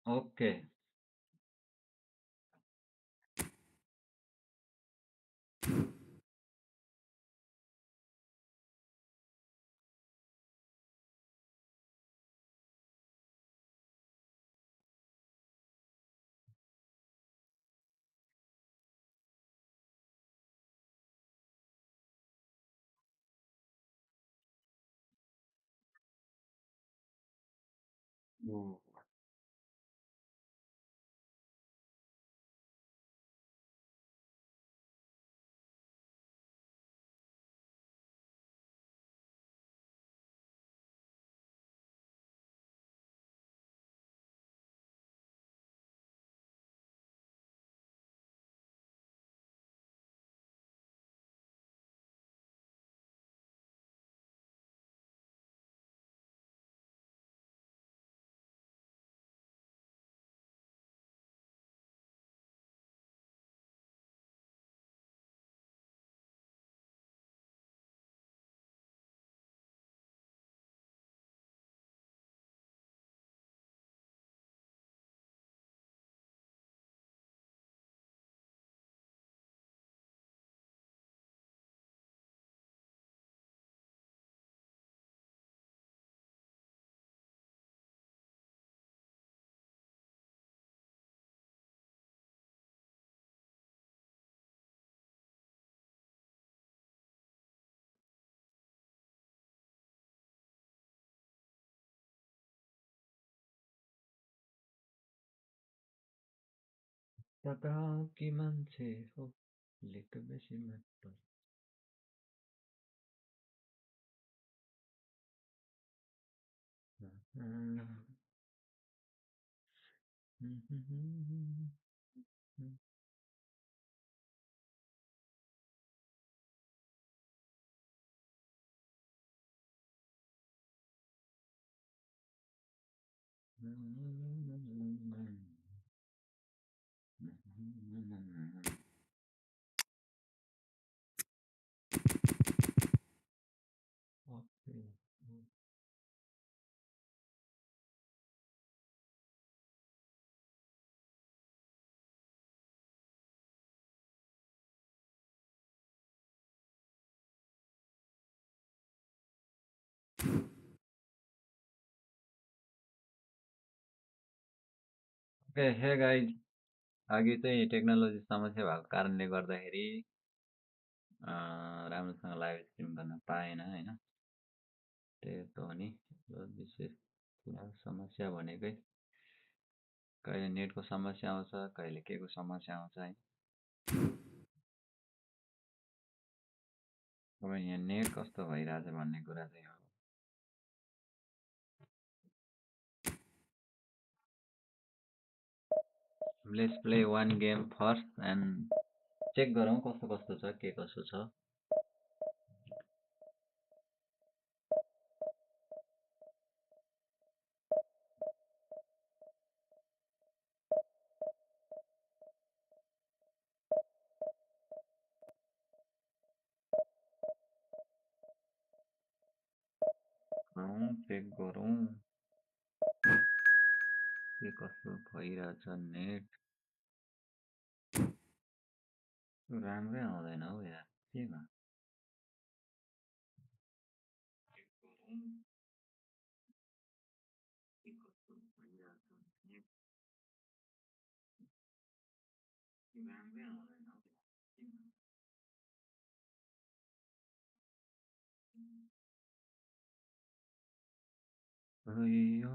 Okay. Ooh. टकराकी मान्छे हो लेख बेसी मात्र Okay. Okay, hey guys, अघि चाहिँ टेक्नोलोजी समस्या भएको कारणले गर्दाखेरि राम्रोसँग लाइभ स्ट्रिम गर्न पाएन होइन। त्यही त हो नि यो विशेष कुरा समस्या भनेकै कहिले नेटको समस्या आउँछ, कहिले केको समस्या आउँछ है। अब यहाँ नेट कस्तो भइरहेछ भन्ने कुरा चाहिँ हो। Let's play one game first and check गरौँ कस्तो कस्तो छ, के कसो छ। चेक गरौँ के कस्तो भइरहेछ नेट। राम्रै आउँदैन हौ यार, के भयो? चेक गरौँ के कस्तो भइरहेछ नेट। राम्रै आउँदैन हौ यार, के भयो? यो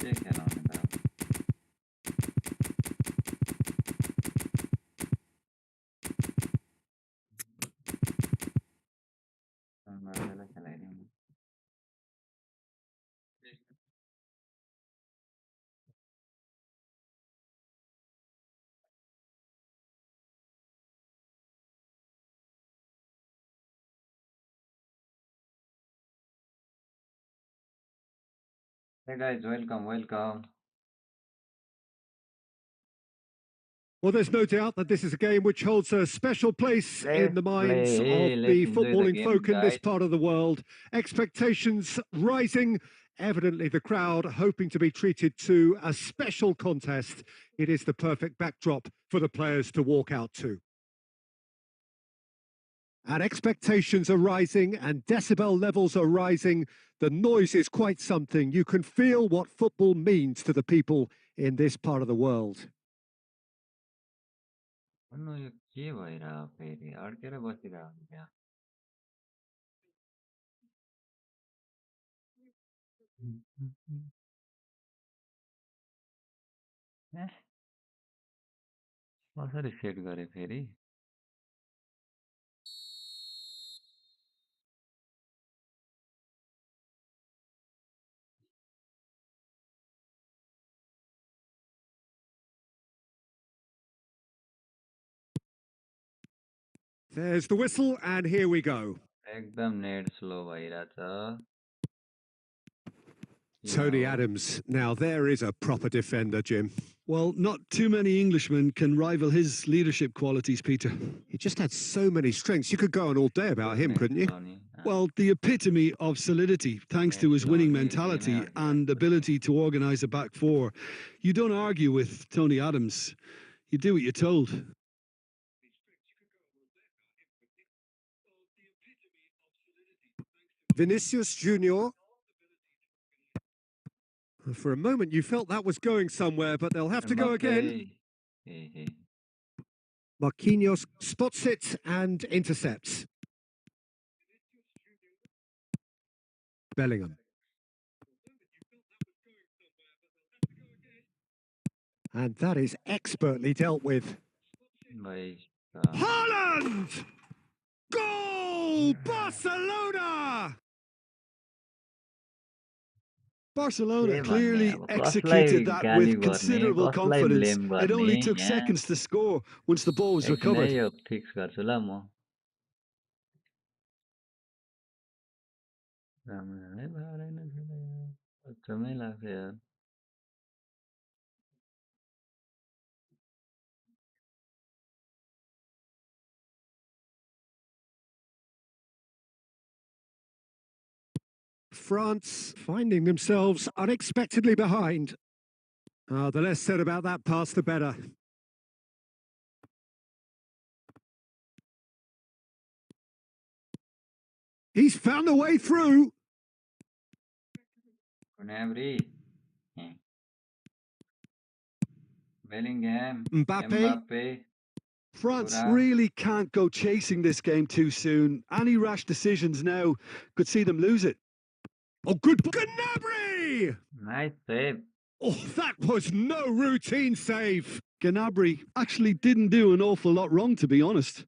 के खेलाउने त अब नर्वेलाई खेलाइदिउँ Hey guys, welcome. Well, there's no doubt that this is a game which holds a special place in the minds of the footballing folk in this part of the world. Expectations rising. Evidently, the crowd hoping to be treated to a special contest. It is the perfect backdrop for the players to walk out to. And expectations are rising and decibel levels are rising. The noise is quite something. You can feel what football means to the people in this part of the world. भन्नु यो के भइरहेको फेरि अड्केर बसिरहेको त्यहाँ कसरी set गरे फेरि There's the whistle, and here we go. एकदम नेट स्लो भइरहेछ Tony Adams. Now, there is a proper defender, Jim. Well, not too many Englishmen can rival his leadership qualities, Peter. He just had so many strengths. You could go on all day about him, couldn't you? Well, the epitome of solidity, thanks to his winning mentality and ability to organise a back four. You don't argue with Tony Adams. You do what you're told. Vinicius Junior. For a moment, you felt that was going somewhere, but they'll have to go again. Marquinhos spots it and intercepts. Bellingham. And that is expertly dealt with. Haaland! Goal! Barcelona! Barcelona clearly executed that with considerable confidence. It only took seconds to score once the ball was recovered. France finding themselves unexpectedly behind. The less said about that pass, the better. He's found a way through. Bellingham. Mbappe. France really can't go chasing this game too soon. Any rash decisions now could see them lose it. Oh, good. Gnabry! Nice save. Oh, that was no routine save. Gnabry actually didn't do an awful lot wrong, to be honest.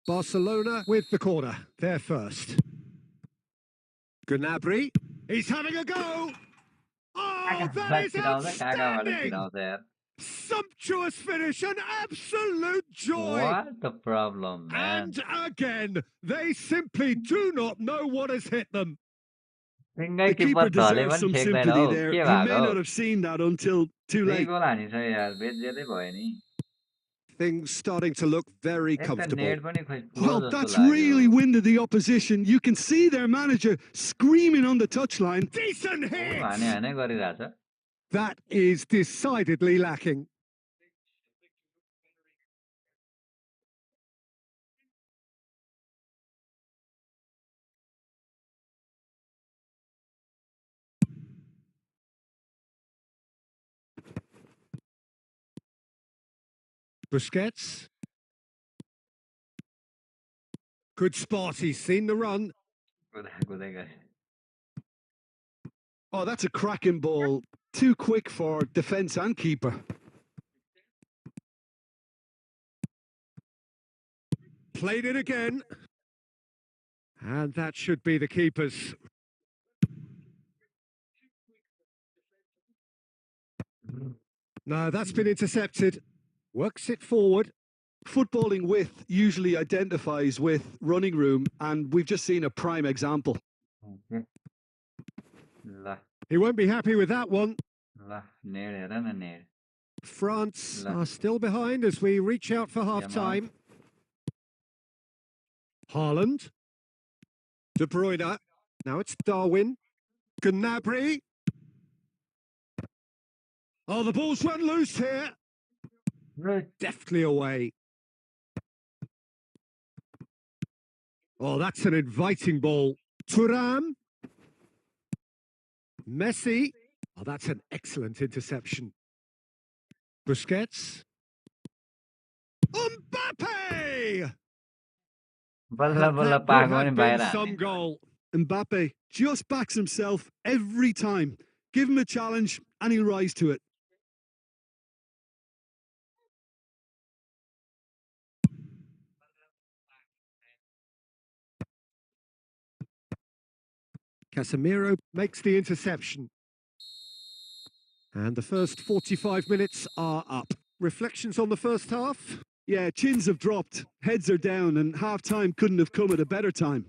Barcelona with the corner. They're first. Gnabry. He's having a go. Oh, that is outstanding. Sumptuous finish, an absolute joy. What the problem, man? And again, they simply do not know what has hit them. The keeper deserves some sympathy there. He may not have seen that until too late. Things starting to look very comfortable. Well, that's really winded the opposition. You can see their manager screaming on the touchline. Decent hit! That is decidedly lacking. Busquets. Good spot, he's seen the run. Oh, that's a cracking ball. Too quick for defence and keeper. Played it again. And that should be the keeper's. No, that's been intercepted. Works it forward. Footballing width usually identifies with running room, and we've just seen a prime example. Okay. Lah, He won't be happy with that one. lah, net हेर न net. France are still behind as we reach out for half-time. Haaland. De Bruyne. Now it's Darwin. Gnabry. Oh, the ball's run loose here. Right. Deftly away. Oh, that's an inviting ball. Thuram. Messi. Oh, that's an excellent interception. Busquets. Mbappe! बल्ल बल्ल That पाएको would पनि have बाहिर been some हाने. goal. Mbappe just backs himself every time. Give him a challenge and he'll rise to it. Casemiro makes the interception. And the first 45 minutes are up. Reflections on the first half? Yeah, chins have dropped, heads are down, and half-time couldn't have come at a better time.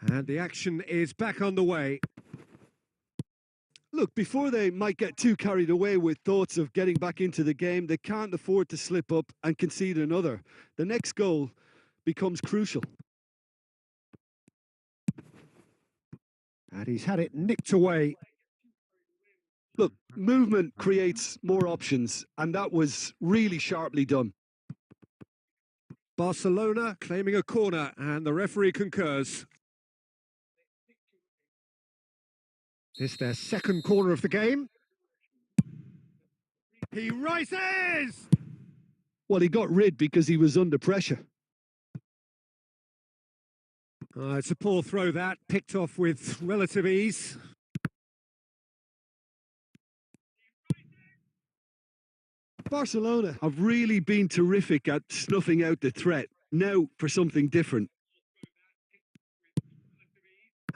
And the action is back on the way. Look, before they might get too carried away with thoughts of getting back into the game, they can't afford to slip up and concede another. The next goal becomes crucial. And he's had it nicked away. Look, movement creates more options, and that was really sharply done. Barcelona claiming a corner, and the referee concurs. It's their second corner of the game. He rises! Well, he got rid because he was under pressure. It's a poor throw that, picked off with relative ease. Barcelona have really been terrific at snuffing out the threat. Now for something different.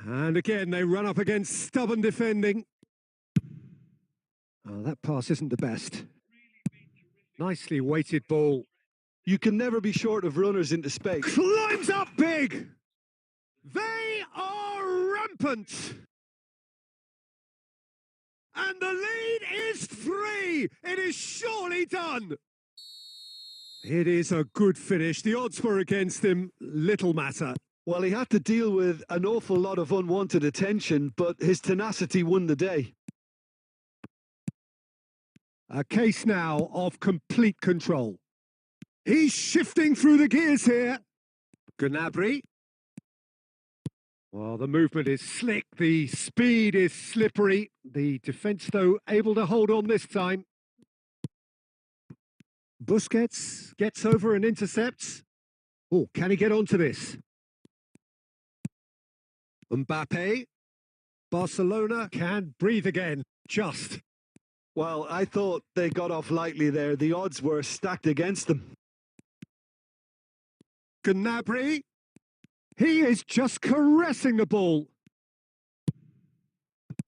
And again, they run up against stubborn defending. Oh, that pass isn't the best. Nicely weighted ball. You can never be short of runners into space. Climbs up big! They are rampant! And the lead is 3! It is surely done! It is a good finish. The odds were against him. Little matter. Well, he had to deal with an awful lot of unwanted attention, but his tenacity won the day. A case now of complete control. He's shifting through the gears here. Gnabry. Well, the movement is slick, the speed is slippery. The defence, though, able to hold on this time. Busquets gets over and intercepts. Oh, can he get onto this? Mbappe. Barcelona can breathe again, just. Well, I thought they got off lightly there. The odds were stacked against them. Gnabry. He is just caressing the ball.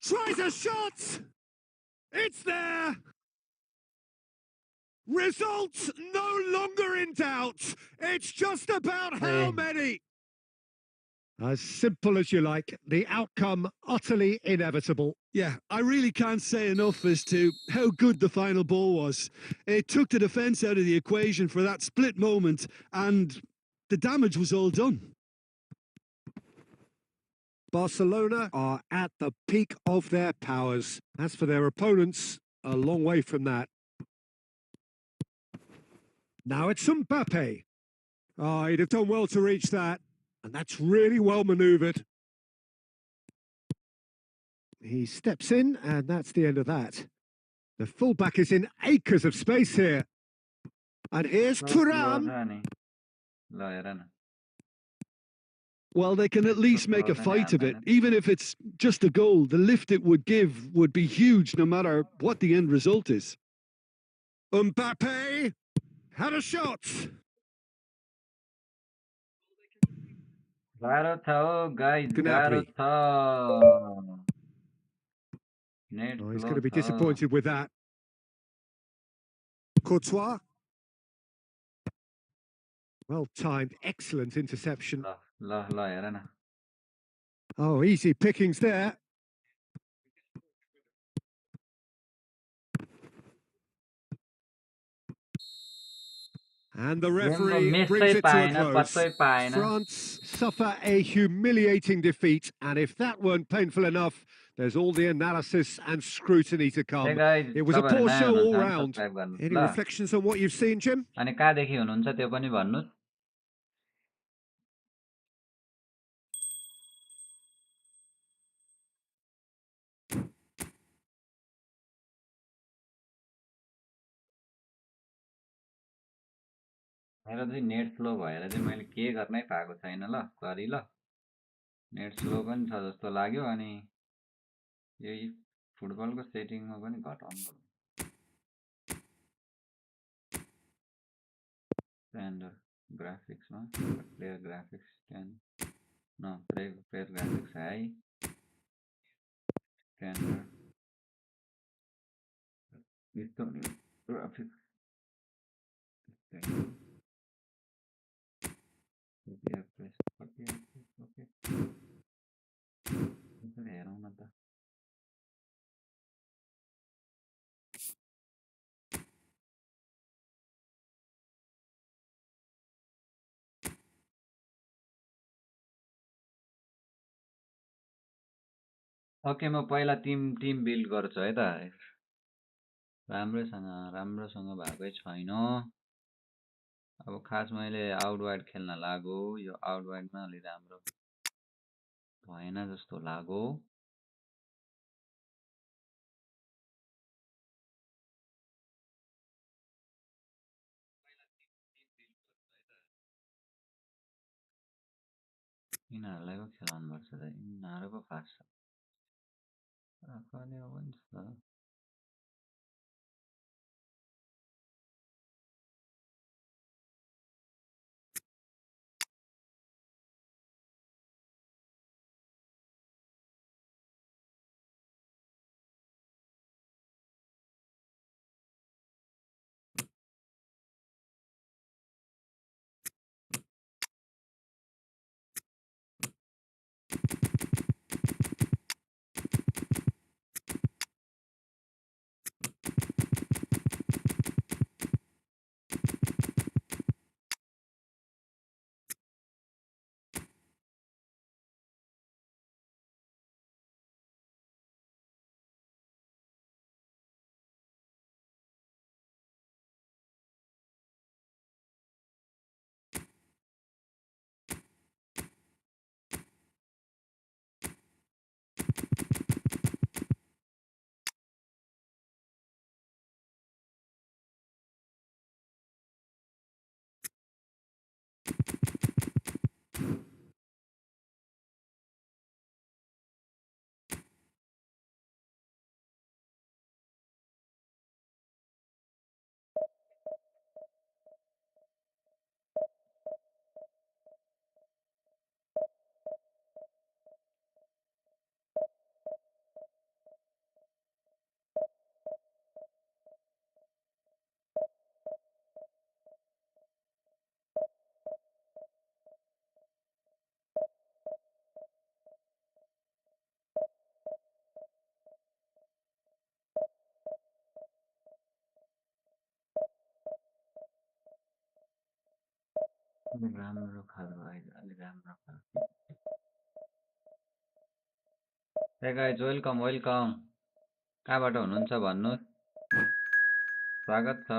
Tries a shot! It's there! Results no longer in doubt. It's just about how many. As simple as you like, the outcome utterly inevitable. Yeah, I really can't say enough as to how good the final ball was. It took the defence out of the equation for that split moment, and the damage was all done. Barcelona are at the peak of their powers. As for their opponents, a long way from that. Now it's Mbappe. Oh, he'd have done well to reach that. And that's really well manoeuvred. He steps in, and that's the end of that. The fullback is in acres of space here. And here's Thuram. Well, they can at least make a fight of it. Even if it's just a goal, the lift it would give would be huge no matter what the end result is. Mbappe had a shot. Gnabry. Oh, he's going to be disappointed with that. Courtois. Well timed, excellent interception. Oh, easy pickings there. And the referee brings it to a close. France suffer a humiliating defeat, and if that weren't painful enough, there's all the analysis and scrutiny to come. It was a poor show all round. Any reflections on what you've seen, Jim? मेरो चाहिँ net slow भएर चाहिँ मैले के गर्नै पाएको छैन ल सरी ल नेट स्लो पनि छ जस्तो लाग्यो अनि यही फुटबलको सेटिङमा पनि घटाउनु पर्यो स्ट्यान्डर्ड ग्राफिक्समा player graphics player graphics high standard ग्राफिक्स हेरौँ न त ओके म पहिला टिम बिल्ड गर्छु है त राम्रोसँग भएकै छैन अब खास मैले आउट वाइड खेल्न लाग्यो यो आउट वाइडमा अलि राम्रो भएन जस्तो लाग्यो यिनीहरूलाई पो खेलाउनु पर्छ त यिनीहरू पो फास्ट छ आफूले अब नि त राम्रो खालको अलि राम्रो खालको हे गाइज वेलकम कहाँबाट हुनुहुन्छ भन्नुहोस् स्वागत छ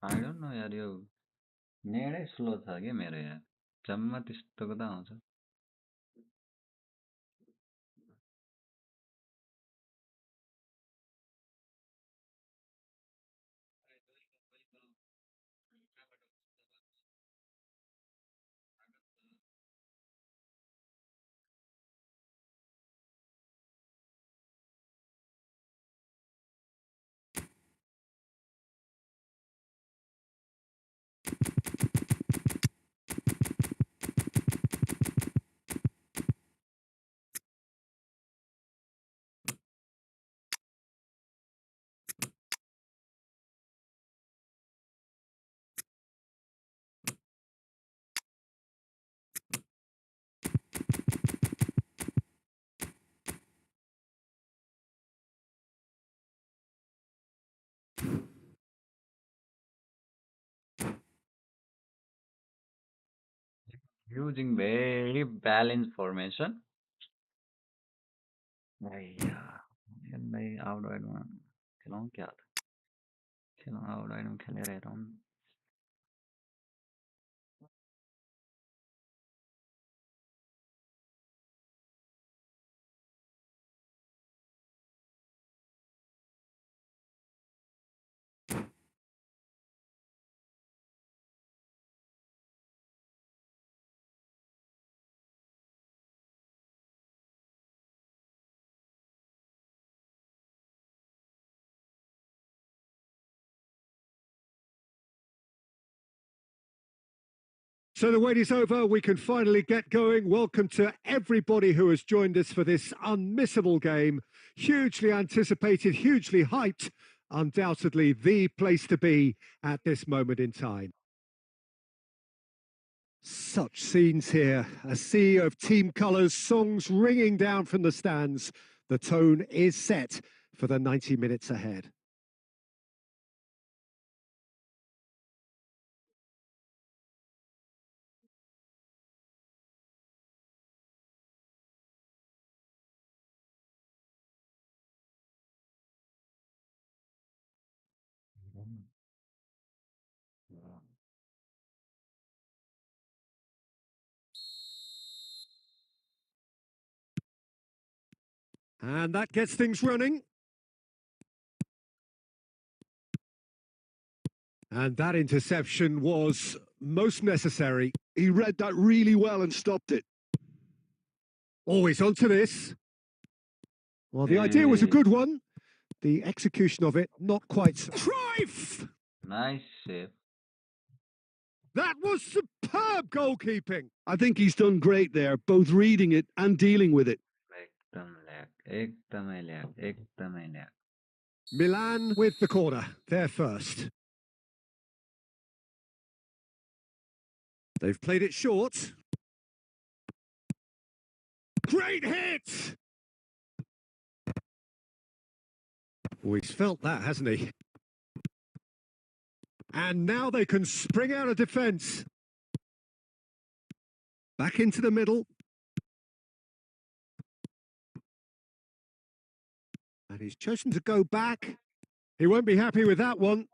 आई डोन्ट नो यार यो नेटै स्लो छ कि मेरो यार जम्मा त्यस्तोको त आउँछ using very balanced formation भैया यसलाई आउट वाइडमा खेलाउँ क्या त खेलाउँ आउट वाइडमा खेलेर हेरौँ So the wait is over. We can finally get going. Welcome to everybody who has joined us for this unmissable game. Hugely anticipated, hugely hyped. Undoubtedly the place to be at this moment in time. Such scenes here. A sea of team colours, songs ringing down from the stands. The tone is set for the 90 minutes ahead. And that gets things running. And that interception was most necessary. He read that really well and stopped it. Always onto this. Well, the idea was a good one. The execution of it, not quite. Cruyff! Nice save. That was superb goalkeeping. I think he's done great there, both reading it and dealing with it. एकदमै lag Milan with the corner, they're first. They've played it short. Great hit! Oh, he's felt that, hasn't he? And now they can spring out of defence. Back into the middle. And he's chosen to go back. He won't be happy with that one.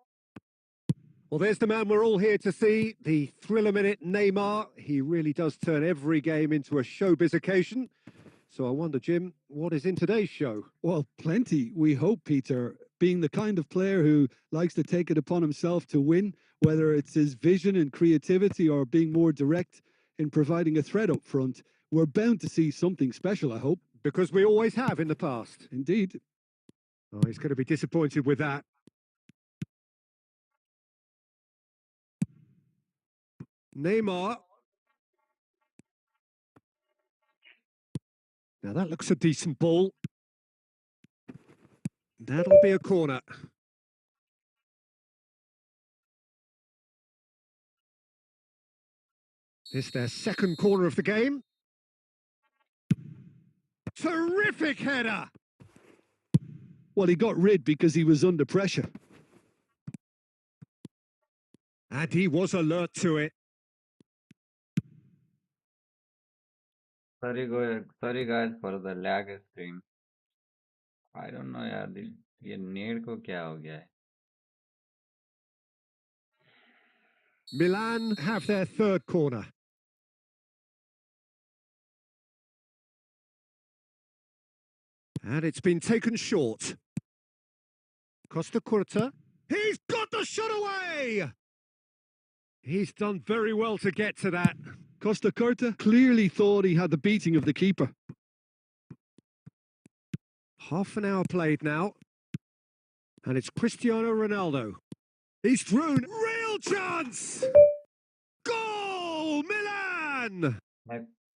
Well, there's the man we're all here to see, the thriller minute Neymar. He really does turn every game into a showbiz occasion. So I wonder, Jim, what is in today's show? Well, plenty, we hope, Peter. Being the kind of player who likes to take it upon himself to win, whether it's his vision and creativity or being more direct in providing a threat up front, we're bound to see something special, I hope. Because we always have in the past. Indeed. Oh, he's going to be disappointed with that. Neymar. Now that looks a decent ball. That'll be a corner. This their second corner of the game. Terrific header! Well, he got rid because he was under pressure. And he was alert to it. Sorry guys for the lag stream. I don't know यार ये net को क्या हो गया है Milan have their third corner. And it's been taken short. Costa Curta. He's got the shot away! He's done very well to get to that. Costa Curta clearly thought he had the beating of the keeper. Half an hour played now. And it's Cristiano Ronaldo. He's through. Real chance! Goal! Milan!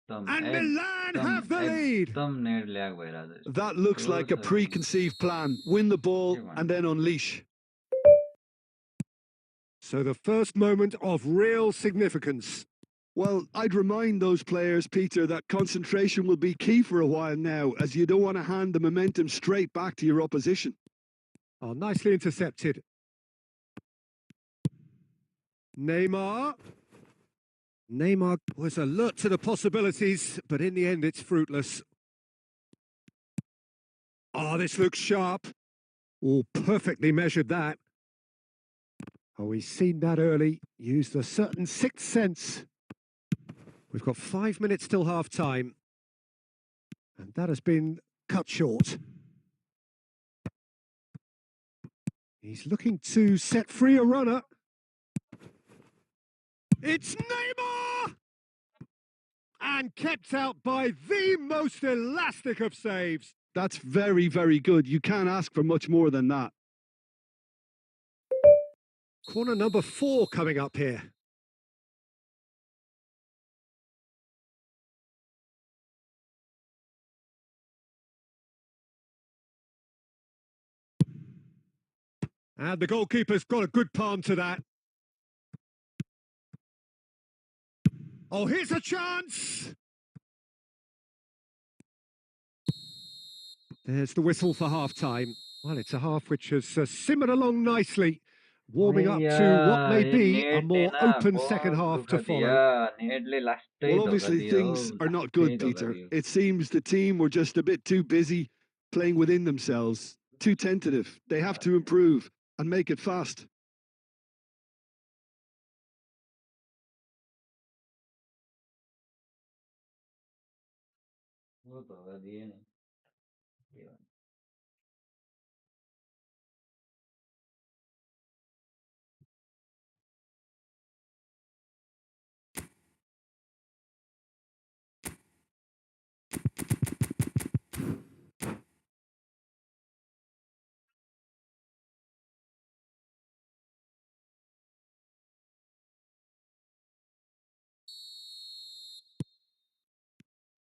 And Milan have the lead! That looks like a preconceived plan. Win the ball and then unleash. So the first moment of real significance. Well, I'd remind those players, Peter, that concentration will be key for a while now, as you don't want to hand the momentum straight back to your opposition. Oh, nicely intercepted. Neymar. Neymar was alert to the possibilities, but in the end it's fruitless. Oh, this looks sharp. Oh, perfectly measured that. Oh, he's seen that early, used a certain sixth sense. We've got 5 minutes till half-time. And that has been cut short. He's looking to set free a runner. It's Neymar! And kept out by the most elastic of saves. That's very, very good. You can't ask for much more than that. Corner number 4 coming up here. And the goalkeeper's got a good palm to that. Oh, here's a chance! There's the whistle for half-time. Well, it's a half which has simmered along nicely, warming up to what may be a more open second half to follow. Well, obviously things are not good, Peter. It seems the team were just a bit too busy playing within themselves, too tentative. They have to improve and make it fast.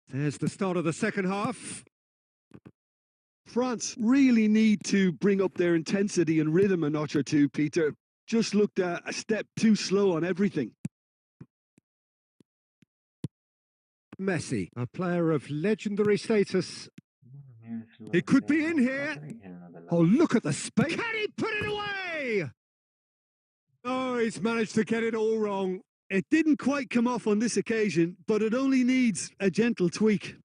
There's the start of the second half. France really need to bring up their intensity and rhythm a notch or two, Peter. Just looked a step too slow on everything. Messi, a player of legendary status. He could be in here. Oh, look at the space. Can he put it away? Oh, he's managed to get it all wrong. It didn't quite come off on this occasion, but it only needs a gentle tweak.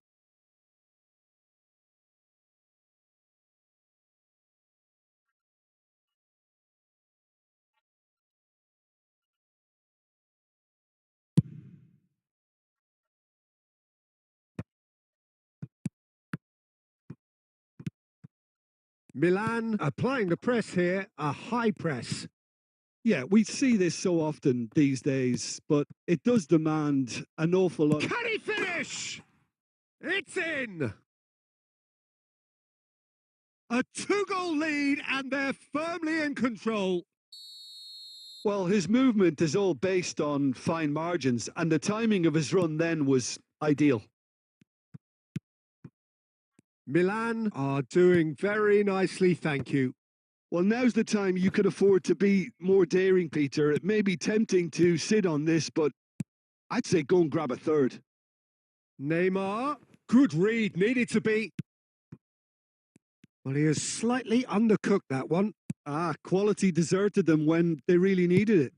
Milan applying the press here, a high press. Yeah, we see this so often these days, but it does demand an awful lot. Can he finish? It's in! A 2-goal lead, and they're firmly in control. Well, his movement is all based on fine margins, and the timing of his run then was ideal. Milan are doing very nicely, thank you. Well, now's the time you could afford to be more daring, Peter. It may be tempting to sit on this, but I'd say go and grab a third. Neymar, good read, needed to be. Well, he has slightly undercooked that one. Ah, quality deserted them when they really needed it.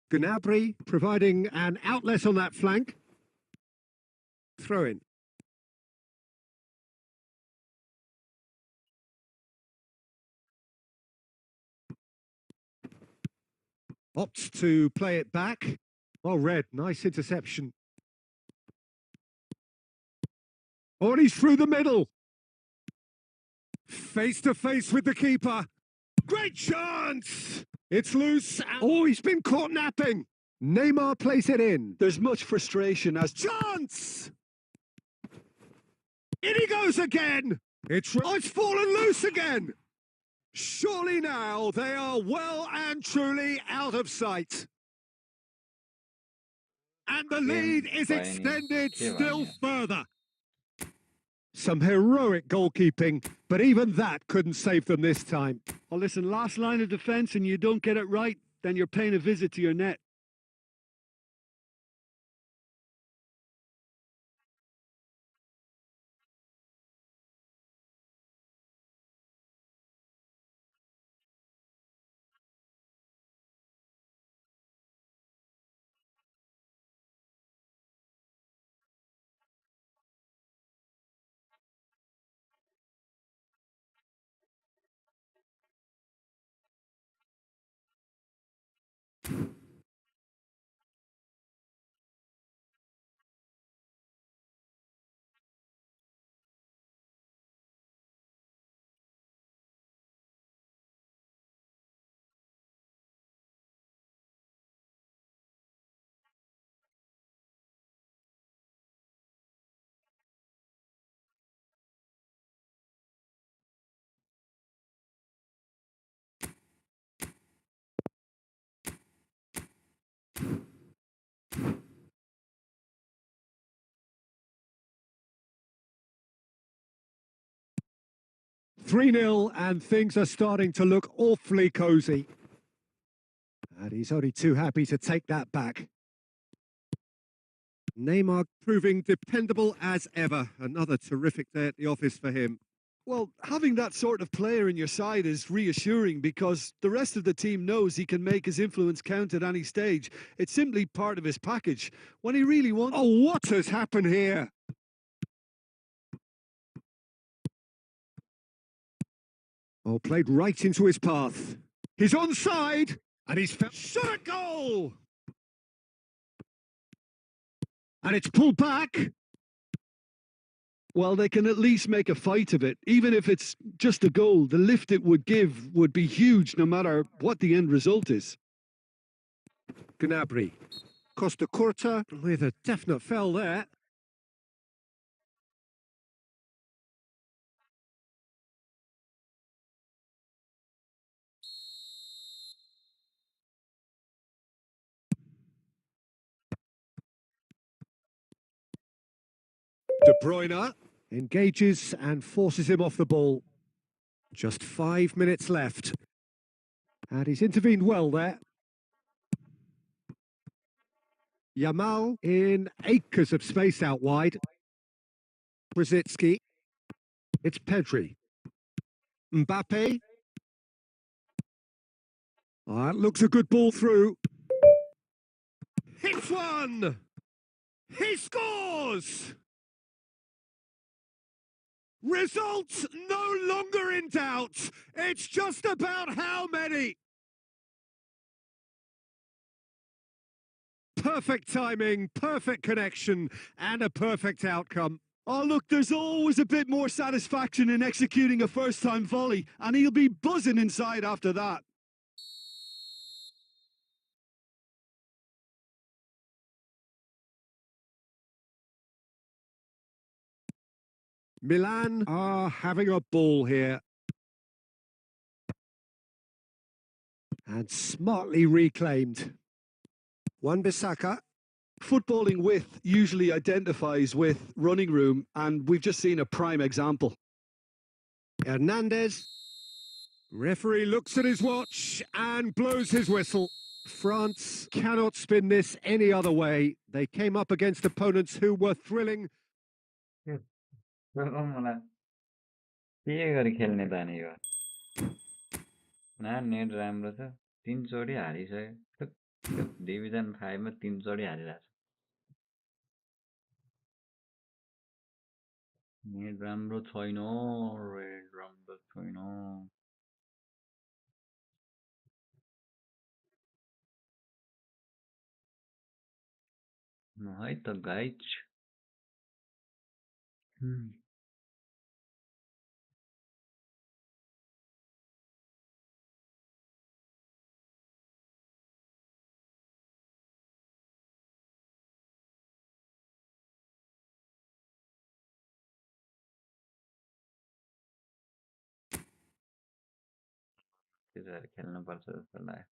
Gnabry providing an outlet on that flank. Throw in. Opts to play it back. Oh, Red, nice interception. Oh, and he's through the middle. Face to face with the keeper. Great chance! It's loose. Oh, he's been caught napping. Neymar plays it in. There's much frustration as Chance! In he goes again. It's fallen loose again. Surely now they are well and truly out of sight. And the lead is extended still further. Some heroic goalkeeping, but even that couldn't save them this time. well, listen, last line of defence and you don't get it right, then you're paying a visit to your net. "3-0 and things are starting to look awfully cosy. And he's only too happy to take that back. Neymar proving dependable as ever. Another terrific day at the office for him. Well, having that sort of player in your side is reassuring because the rest of the team knows he can make his influence count at any stage. It's simply part of his package. When he really wants... Oh, what has happened here? Oh, played right into his path. He's onside, and he's shot a goal! And it's pulled back. Well, they can at least make a fight of it. Even if it's just a goal, the lift it would give would be huge no matter what the end result is. Gnabry. Costa Curta with a definite foul there. De Bruyne engages and forces him off the ball. Just 5 minutes left. And he's intervened well there. Yamal in acres of space out wide. Brzezinski. It's Pedri. Mbappe. That looks a good ball through. Hits one! He scores! Results no longer in doubt. It's just about how many. Perfect timing, perfect connection, and a perfect outcome. Oh, look, there's always a bit more satisfaction in executing a first-time volley, and he'll be buzzing inside after that. Milan are having a ball here. And smartly reclaimed. Wan-Bissaka. Footballing width usually identifies with running room, and we've just seen a prime example. Hernandez. Referee looks at his watch and blows his whistle. France cannot spin this any other way. They came up against opponents who were thrilling. मलाई के गरी खेल्ने त नि यो न net राम्रो छ 3 चोटी हारिसक्यो डिभिजन 5 मा 3 चोटी हारिरहेछ नेट राम्रो छैन रेड राम्रो छैन है त गाइज। त्यसरी खेल्नुपर्छ जस्तो लाग्यो।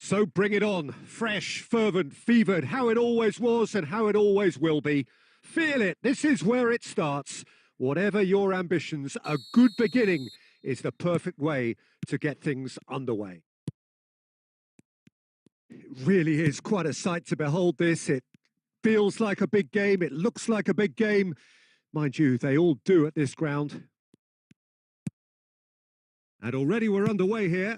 So bring it on. Fresh, fervent, fevered, how it always was and how it always will be. Feel it. This is where it starts. Whatever your ambitions, a good beginning is the perfect way to get things underway. It really is quite a sight to behold this. It feels like a big game. It looks like a big game. Mind you, they all do at this ground. And already we're underway here.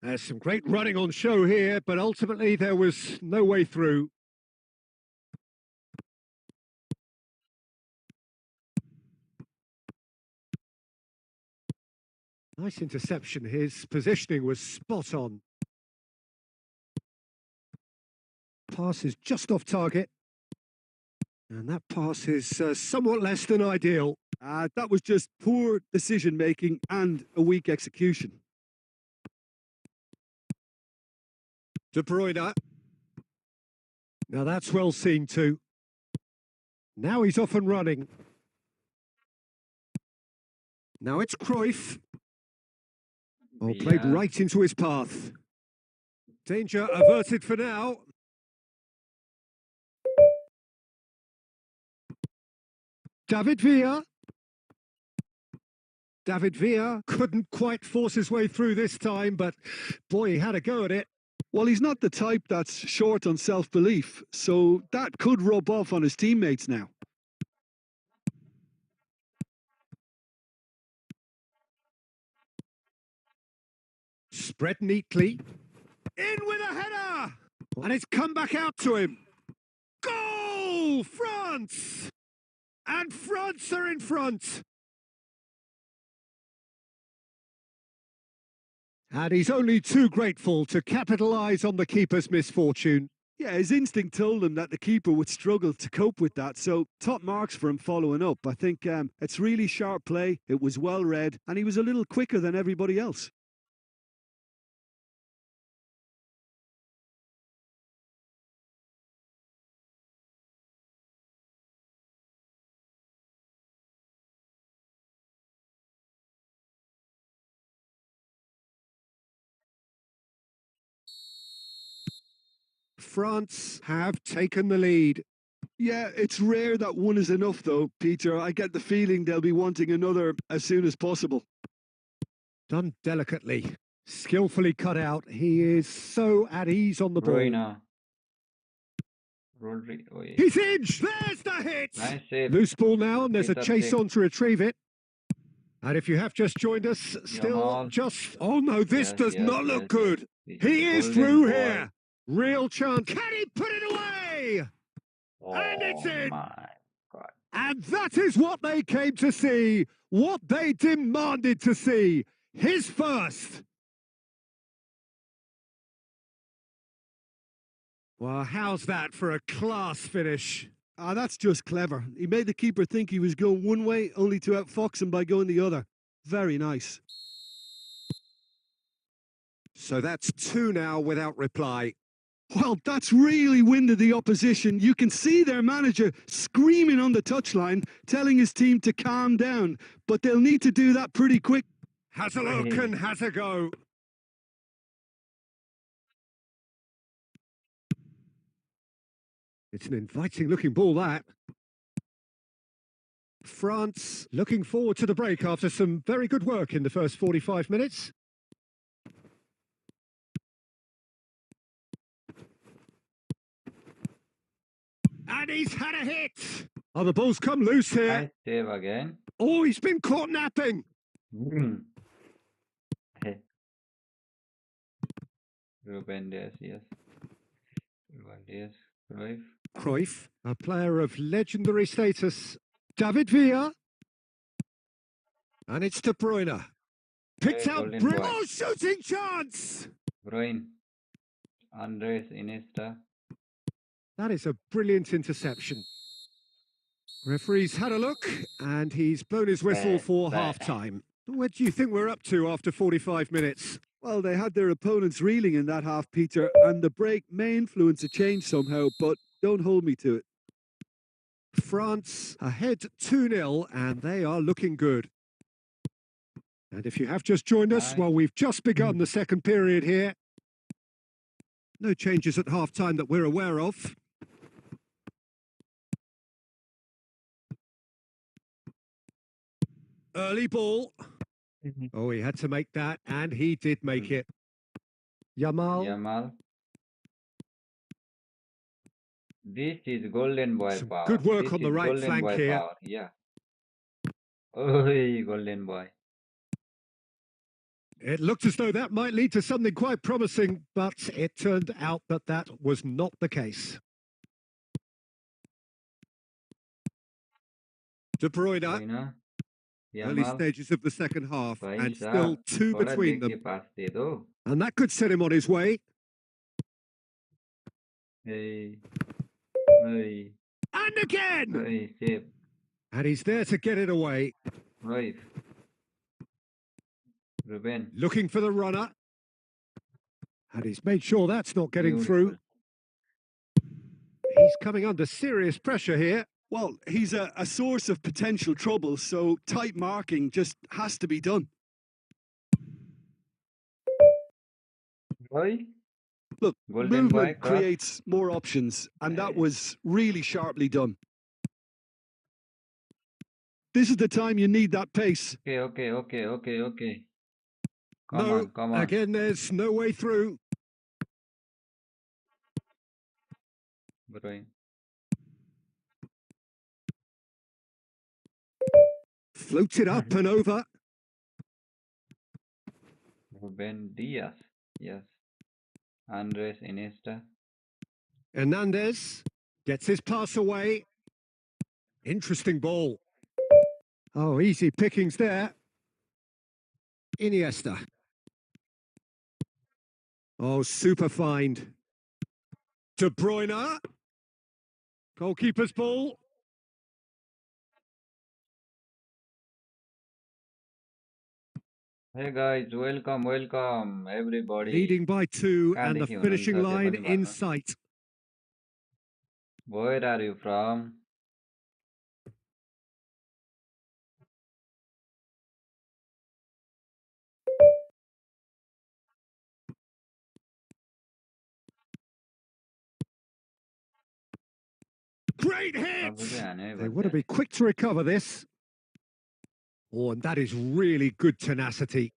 There's some great running on show here, but ultimately there was no way through. Nice interception. His positioning was spot on. Pass is just off target. And that pass is somewhat less than ideal. That was just poor decision-making and a weak execution. De Bruyne. Now that's well seen too. Now he's off and running. Now it's Cruyff. Oh, played right into his path. Danger averted for now. David Villa. David Villa couldn't quite force his way through this time, but boy, he had a go at it. Well, he's not the type that's short on self-belief, so that could rub off on his teammates now. Spread neatly. In with a header! And it's come back out to him. Goal! France! And France are in front. And he's only too grateful to capitalise on the keeper's misfortune. Yeah, his instinct told him that the keeper would struggle to cope with that, so top marks for him following up. I think it's really sharp play, it was well read, and he was a little quicker than everybody else. France have taken the lead. Yeah, it's rare that one is enough, though, Peter. I get the feeling they'll be wanting another as soon as possible. Done delicately, skillfully cut out. He is so at ease on the ball. Rodri. Oh, yeah. He's in! There's the hit! Nice save. Loose ball now, and there's a chase Save. on to retrieve it. And if you have just joined us, still Yamal. just... Oh no, this Yes, does yes, not look yes, good. yes. He is Golden through boy. here. Real chance. Can he put it away? Oh, And it's in. my God. And that is what they came to see, what they demanded to see. His first. Well, how's that for a class finish? Ah, that's just clever. He made the keeper think he was going one way, only to outfox him by going the other. Very nice. So that's 2 now without reply. Well, that's really winded the opposition. You can see their manager screaming on the touchline, telling his team to calm down. But they'll need to do that pretty quick. Has a look and has a go. It's an inviting looking ball, that. France looking forward to the break after some very good work in the first 45 minutes. And he's had a hit. Oh, the ball's come loose here. Nice save again. Oh, he's been caught napping. Hey. Ruben Dias, yes. Ruben Dias, Cruyff. Cruyff, a player of legendary status. David Villa. And it's De Bruyne. Picked out golden Bruyne. boy. Oh, shooting chance. Bruyne. Andres Iniesta. That is a brilliant interception. Referee's had a look, and he's blown his whistle for half-time. What do you think we're up to after 45 minutes? Well, they had their opponents reeling in that half, Peter, and the break may influence a change somehow, but don't hold me to it. France ahead 2-0, and they are looking good. And if you have just joined us, well, we've just begun the second period here. No changes at half-time that we're aware of. Early ball. Oh, he had to make that, and he did make it. Yamal. This is golden boy Some power. good work This on the is right golden flank boy here. Power. Yeah. Oh, golden boy. It looked as though that might lead to something quite promising, but it turned out that that was not the case. De Bruyne, Bruyne. early Yamal. stages of the second half, भाई and साहब, still 2 थोड़ा between देख के them. पास दे दो. And that could set him on his way. Hey. Hey. And again! Hey, save. And he's there to get it away. Cruyff. Ruben. Looking for the runner. And he's made sure that's not getting through. He's coming under serious pressure here. Well, he's a source of potential trouble, so tight marking just has to be done. Boy. Look, Golden boy, movement cross. creates more options, and that was really sharply done. This is the time you need that pace. Okay. No, Come on. again, there's no way through. Bruyne. Floated up and over. Ruben Dias. Yes. Andres Iniesta. Hernandez gets his pass away. Interesting ball. Oh, easy pickings there. Iniesta. Oh, super find. De Bruyne. Goalkeeper's ball. Hey guys, welcome everybody. Leading by 2 and the कहाँदेखि finishing हुनुहुन्छ त्यो line पनि in भन्नु. sight. Where are you from? Great hit! They want to be quick to recover this. Oh, and that is really good tenacity.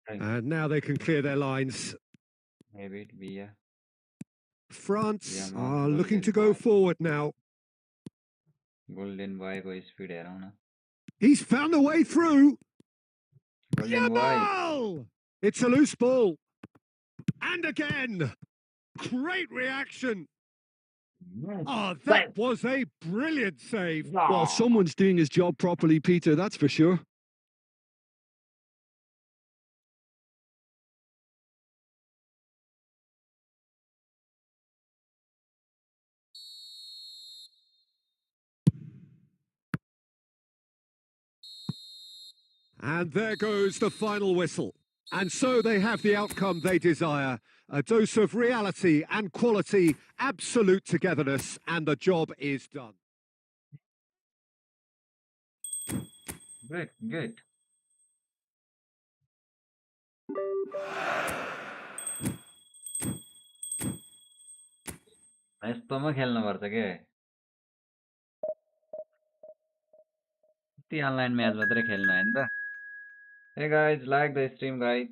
And now they can clear their lines. Maybe it be a France are looking to go forward now. Golden boy को speed हेरौँ न. He's found a way through. Golden boy. It's a loose ball. And again. Great reaction. Oh, that was a brilliant save. Well, someone's doing his job properly, Peter, that's for sure. And there goes the final whistle. And so they have the outcome they desire. A dose of reality and quality, absolute togetherness, and the job is done. Good. यस्तोमा खेल्नुपर्छ के. यति online match मात्रै खेल्नु हैन त. Hey guys, like the stream guys.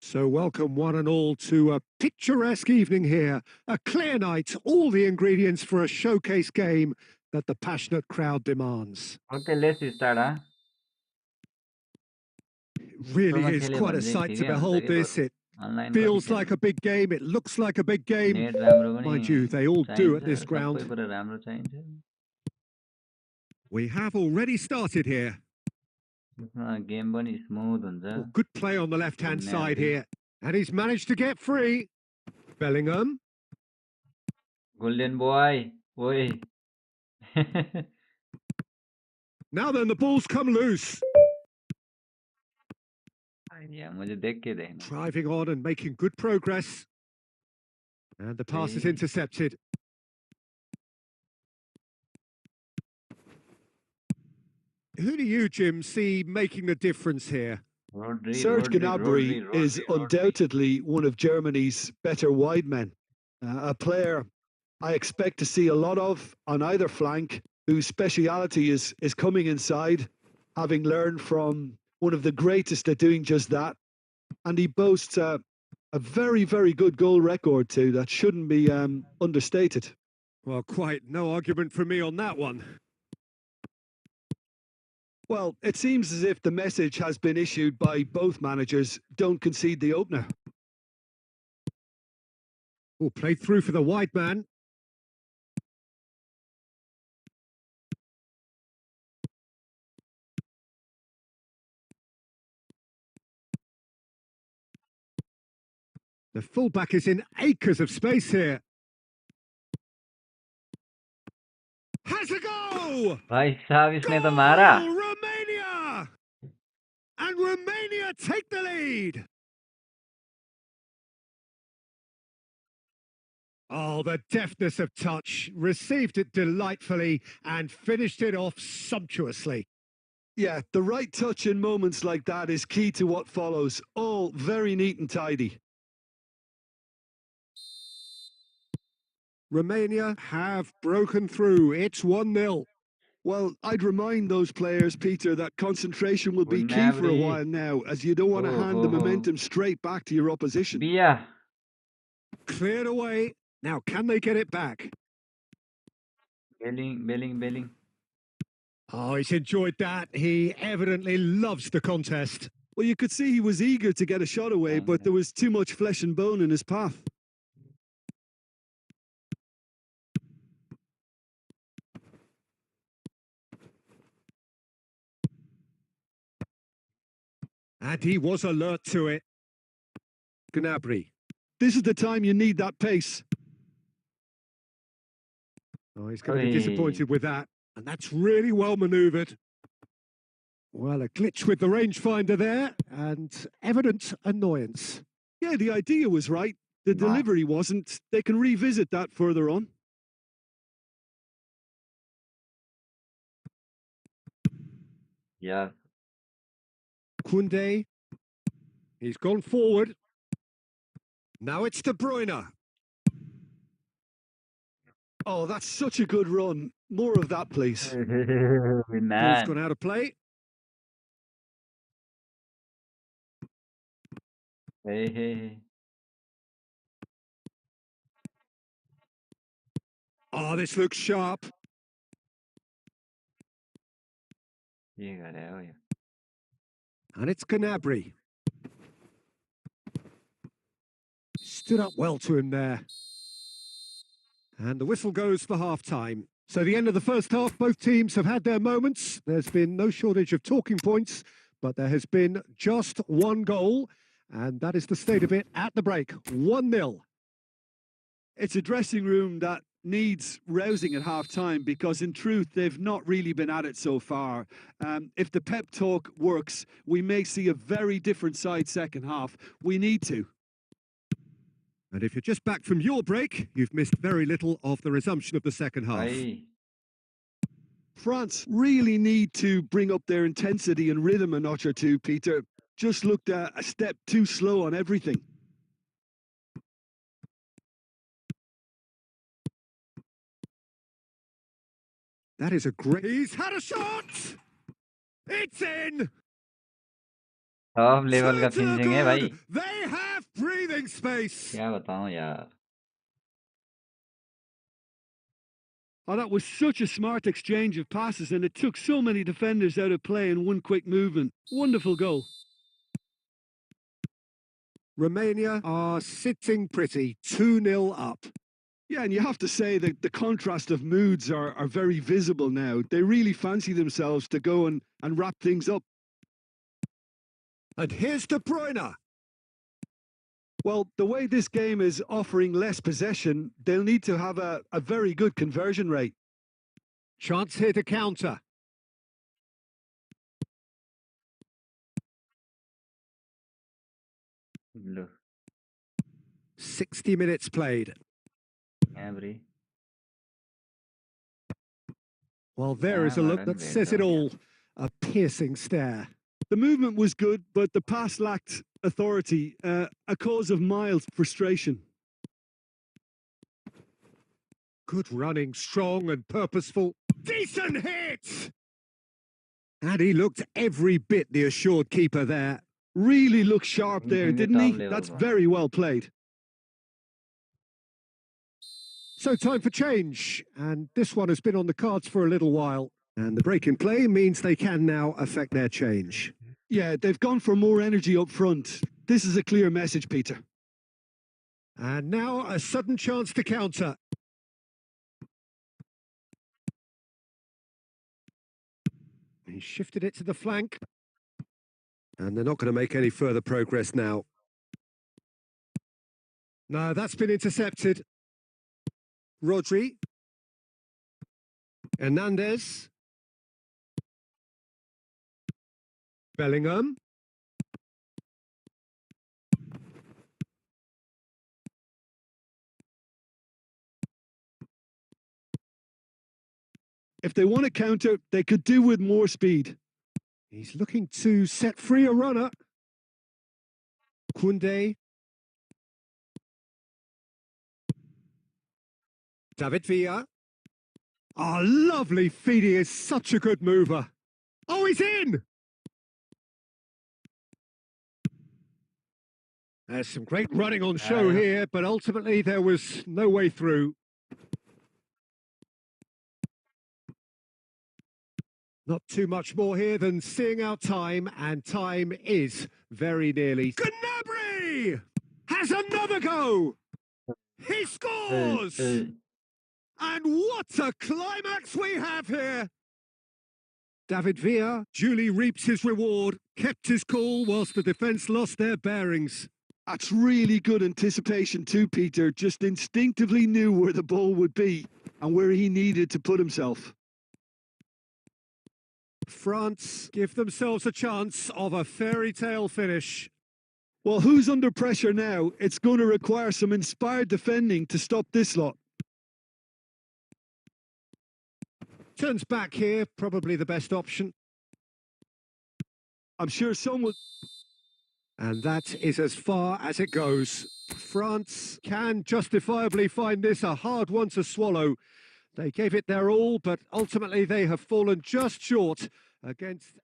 So welcome one and all to a picturesque evening here. A clear night, all the ingredients for a showcase game that the passionate crowd demands. Okay, let's start, huh? It really is quite a sight to behold this. It feels like a big game. It looks like a big game. Mind you, they all do at this ground. We have already started here. Game bunny smooth Oh, good play on the left-hand side here. And he's managed to get free. Bellingham. Golden boy. Oi. Now then, the ball's come loose. Driving on and making good progress. And the pass is intercepted. Who do you, Jim, see making the difference here? Serge Gnabry is undoubtedly one of Germany's better wide men. A player I expect to see a lot of on either flank, whose speciality is coming inside, having learned from one of the greatest at doing just that. And he boasts a very, very good goal record too. That shouldn't be understated. Well, quite no argument from me on that one. Well, it seems as if the message has been issued by both managers: don't concede the opener. Oh, played through for the wide man. The fullback is in acres of space here. Has a go! भाई साहब इसने तो मारा. Romania! And Romania take the lead. Oh, the deftness of touch. Received it delightfully and finished it off sumptuously. Yeah, the right touch in moments like that is key to what follows. All very neat and tidy. Romania have broken through. It's 1-0. Well, I'd remind those players, Peter, that concentration will be key for a while now, as you don't want to hand the momentum straight back to your opposition. Bia. Cleared away. Now, can they get it back? Belling. Oh, he's enjoyed that. He evidently loves the contest. Well, you could see he was eager to get a shot away, but there was too much flesh and bone in his path. And he was alert to it. Gnabry. This is the time you need that pace. Oh, he's going to be disappointed with that. And that's really well manoeuvred. Well, a glitch with the rangefinder there, and evident annoyance. Yeah, the idea was right. The delivery wasn't. They can revisit that further on. Yeah. Koundé. He's gone forward. Now it's De Bruyne. Oh, that's such a good run. More of that, please. Ball's gone out of play. Hey. Oh, this looks sharp. And it's Gnabry. Stood up well to him there. And the whistle goes for half-time. So the end of the first half, both teams have had their moments. There's been no shortage of talking points, but there has been just one goal, and that is the state of it at the break, 1-0. It's a dressing room that needs rousing at half-time because, in truth, they've not really been at it so far. If the pep talk works, we may see a very different side second half. We need to. And if you're just back from your break, you've missed very little of the resumption of the second half. France really need to bring up their intensity and rhythm a notch or two, Peter. Just looked a step too slow on everything. That is a great... He's had a shot! It's in! Top level का finishing है भाई. They have breathing space. क्या बताऊं यार. Oh, that was such a smart exchange of passes, and it took so many defenders out of play in one quick movement. Wonderful goal. Romania are sitting pretty, 2-0 up. Yeah, and you have to say that the contrast of moods are very visible now. They really fancy themselves to go and wrap things up. And here's De Bruyne. Well, the way this game is offering less possession, they'll need to have a very good conversion rate. Chance here to counter. Look. 60 minutes played. Every. Well, there is a look that says it all. A piercing stare. The movement was good, but the pass lacked authority, a cause of mild frustration. Good running, strong and purposeful. Decent hit! And he looked every bit the assured keeper there. Really looked sharp there, didn't he? That's very well played. So time for change, and this one has been on the cards for a little while. And the break in play means they can now affect their change. Yeah, they've gone for more energy up front. This is a clear message, Peter. And now a sudden chance to counter. He shifted it to the flank. And they're not going to make any further progress now. No, that's been intercepted. Rodri. Hernandez. Bellingham. If they want to counter, they could do with more speed. He's looking to set free a runner. Koundé. David Villa. Oh, lovely feed. He is such a good mover. Oh, he's in! There's some great running on show here, but ultimately there was no way through. Not too much more here than seeing out time, and time is very nearly. Gnabry has another go! He scores! And what a climax we have here! David Villa duly reaps his reward, kept his cool whilst the defence lost their bearings. That's really good anticipation too, Peter. Just instinctively knew where the ball would be and where he needed to put himself. France give themselves a chance of a fairy tale finish. Well, who's under pressure now? It's going to require some inspired defending to stop this lot. Turns back here, probably the best option. I'm sure someone... And that is as far as it goes. France can justifiably find this a hard one to swallow. They gave it their all, but ultimately they have fallen just short against...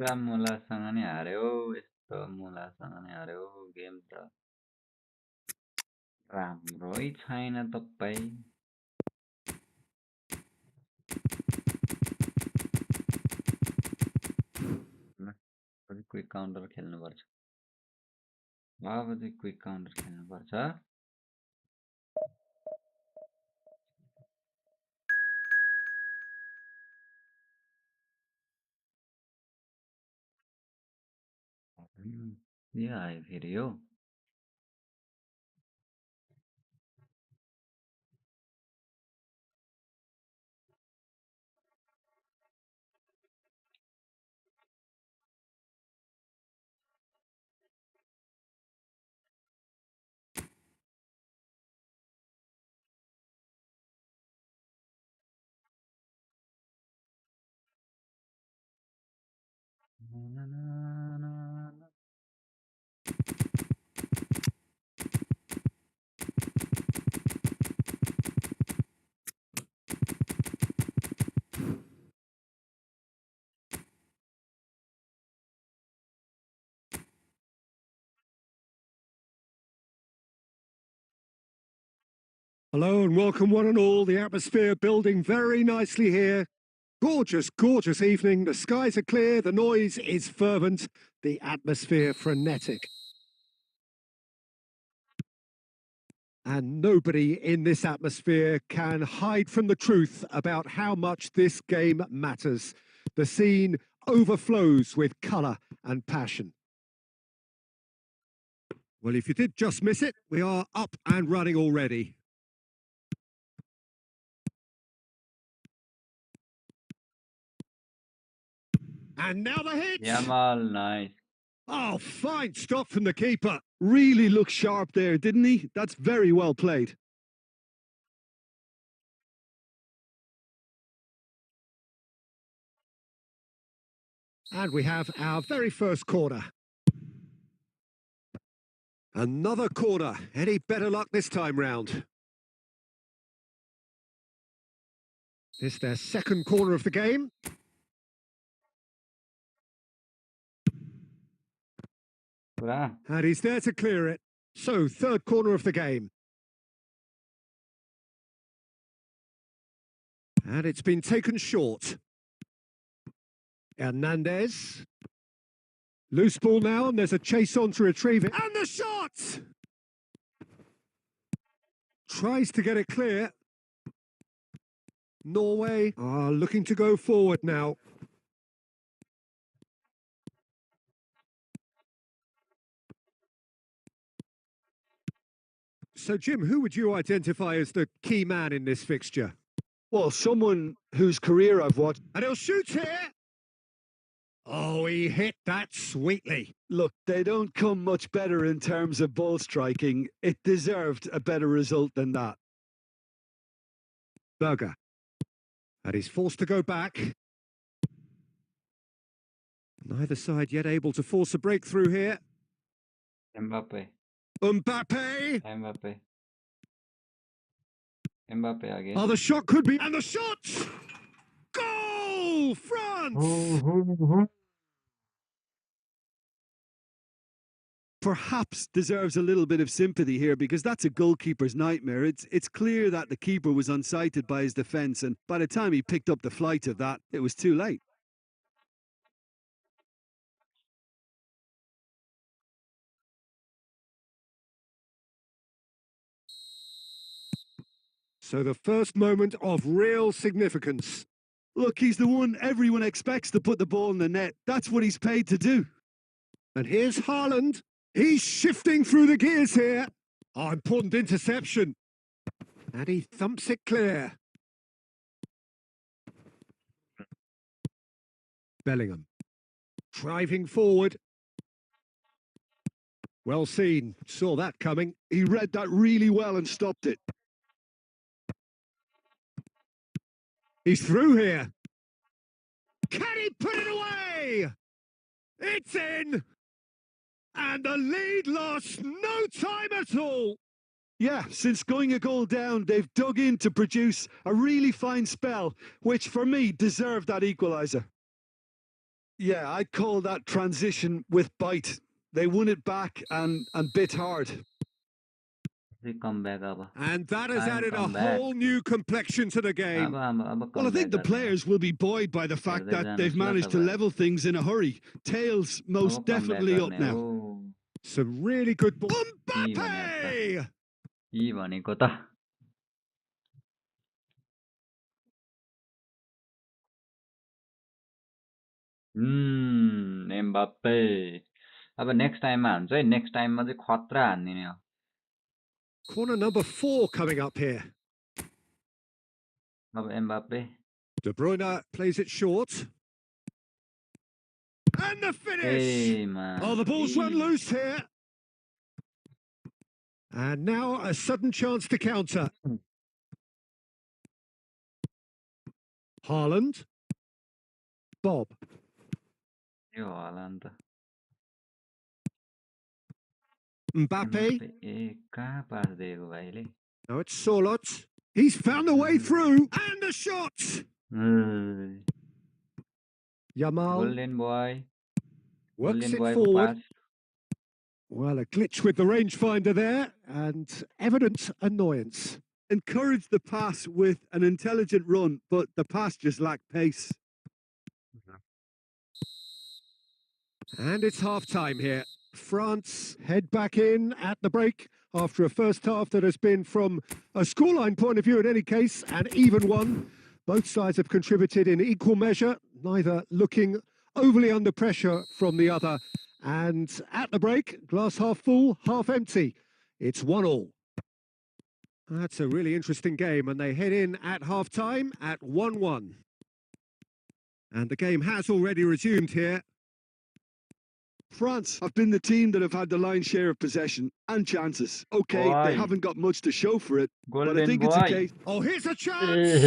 मुलासँग नि हार्यो यस्तो मुलासँग नि हार्यो game त राम्रै छैन तपाई quick counter खेल्नुपर्छ अब चाहिँ क्विक काउन्टर खेल्नुपर्छ यो आयो फेरि हो Hello and welcome one and all. The atmosphere building very nicely here. Gorgeous, gorgeous evening. The skies are clear, the noise is fervent, the atmosphere frenetic. And nobody in this atmosphere can hide from the truth about how much this game matters. The scene overflows with colour and passion. Well, if you did just miss it, we are up and running already. And now the hit! Yamal, nice. Oh, fine stop from the keeper. Really looked sharp there, didn't he? That's very well played. And we have our very first corner. Another corner. Any better luck this time round? This is their second corner of the game. And he's there to clear it. So, third corner of the game. And it's been taken short. Hernandez. Loose ball now, and there's a chase on to retrieve it. And the shot! Tries to get it clear. Norway are looking to go forward now. So, Jim, who would you identify as the key man in this fixture? Well, someone whose career I've watched. And he'll shoot here! Oh, he hit that sweetly. Look, they don't come much better in terms of ball striking. It deserved a better result than that. Berger. And he's forced to go back. Neither side yet able to force a breakthrough here. Mbappe. Mbappe! Mbappe again. Oh, the shot could be... And the shot! Goal! France! Perhaps deserves a little bit of sympathy here because that's a goalkeeper's nightmare. It's clear that the keeper was unsighted by his defence, and by the time he picked up the flight of that, it was too late. So the first moment of real significance. Look, he's the one everyone expects to put the ball in the net. That's what he's paid to do. And here's Haaland. He's shifting through the gears here. Oh, important interception. And he thumps it clear. Bellingham. Driving forward. Well seen. Saw that coming. He read that really well and stopped it. He's through here. Can he put it away? It's in. And the lead lost no time at all. Yeah, since going a goal down, they've dug in to produce a really fine spell, which for me deserved that equaliser. Yeah, I'd call that transition with bite. They won it back and bit hard. Come back, Abba. And that has added a whole new complexion to the game. Well, I think the players will be buoyed by the fact that they've managed to level things in a hurry. Tails most definitely up now. Some really good ball. Mbappe! यी भनेको त Mbappe. अब next टाइममा हुन्छ है, next टाइममा चाहिँ खतरा हान्दिने हो. Corner number 4 coming up here. अब Mbappe. De Bruyne plays it short. And the finish! Hey, man. Oh, the ball's run loose here. And now a sudden chance to counter. Haaland. Bob. Yo, Haaland. Mbappe. कहाँ पास दिएको भाइले? Now it's Sorlot. He's found a way through. And a shot! Yamal. Golden boy. Works Golden it boy forward. pass. Well, a glitch with the rangefinder there, and evident annoyance. Encouraged the pass with an intelligent run, but the pass just lacked pace. And it's half-time here. France head back in at the break after a first half that has been, from a scoreline point of view in any case, an even one. Both sides have contributed in equal measure, neither looking overly under pressure from the other. And at the break, glass half full, half empty. It's 1-1. That's a really interesting game, and they head in at half-time at 1-1. And the game has already resumed here. France have been the team that have had the lion's share of possession and chances. Okay, they haven't got much to show for it, but I think it's a case... Oh, here's a chance!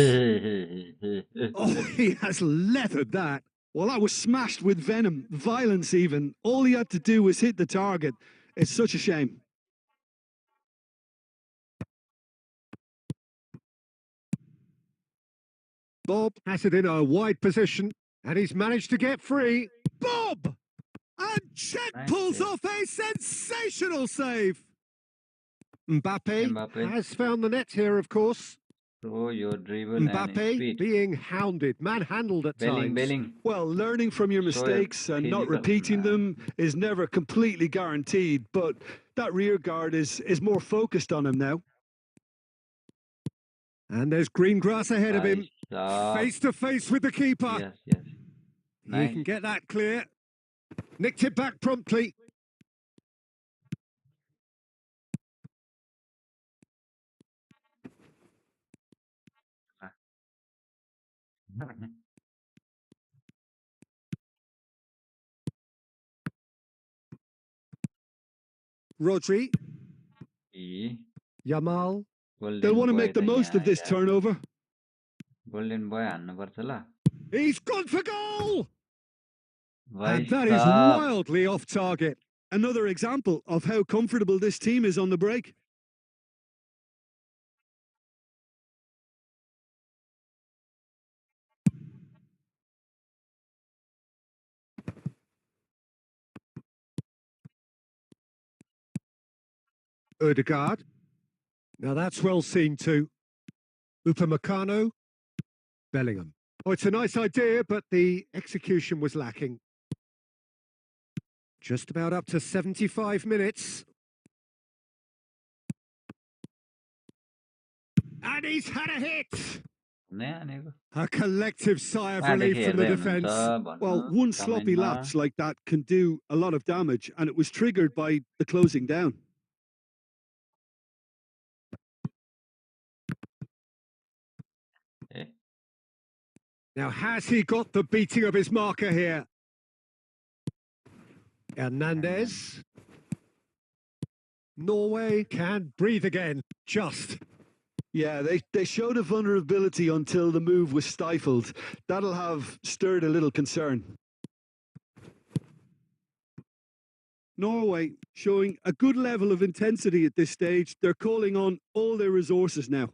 Oh, he has leathered that. Well, that was smashed with venom, violence even. All he had to do was hit the target. It's such a shame. Bob has it in a wide position, and he's managed to get free. Bob! And Czech pulls off a sensational save. Mbappe has found the net here, of course. So your dribble Mbappe and speed. being hounded, manhandled at times. Well, learning from your mistakes and not repeating them is never completely guaranteed, but that rear guard is more focused on him now. And there's green grass ahead of him, face to face with the keeper. Yes, yes. Nice. He can get that clear. Nicked it back promptly. Rodri. Yamal. They'll want to make the most of this turnover. Golden boy हान्नुपर्छ ल. He's gone for goal! And that is wildly off target. Another example of how comfortable this team is on the break. Odegaard. Now that's well seen too. Upamecano. Bellingham. Oh, it's a nice idea, but the execution was lacking. Just about up to 75 minutes. And he's had a hit! A collective sigh of relief from the defence. Well, one sloppy lapse like that can do a lot of damage, and it was triggered by the closing down. Now, has he got the beating of his marker here? Hernandez. Norway can breathe again. Just. Yeah, they showed a vulnerability until the move was stifled. That'll have stirred a little concern. Norway showing a good level of intensity at this stage. They're calling on all their resources now.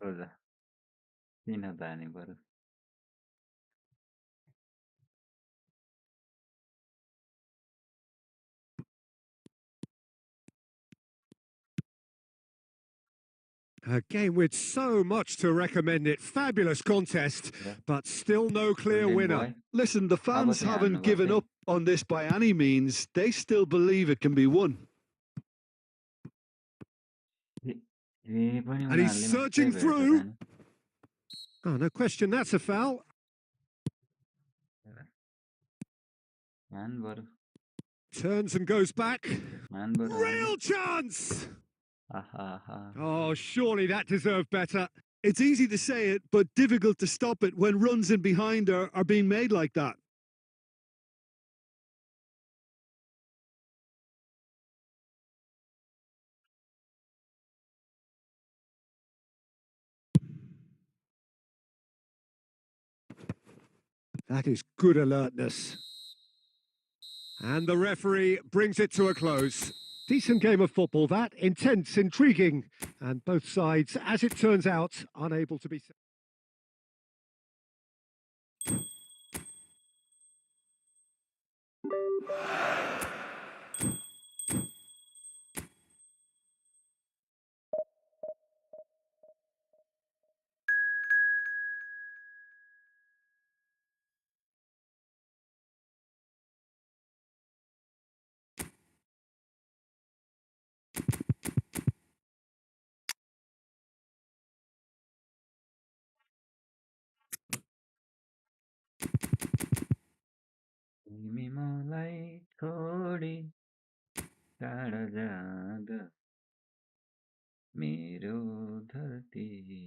A game with so much to recommend it. Fabulous contest, but still no clear winner. Listen, the fans haven't given up on this by any means. They still believe it can be won. And he's surging through. Oh, no question, that's a foul. Turns and goes back. Real chance! Oh, surely that deserved better. It's easy to say it, but difficult to stop it when runs in behind are being made like that. That is good alertness. And the referee brings it to a close. Decent game of football, that. Intense, intriguing. And both sides, as it turns out, unable to be...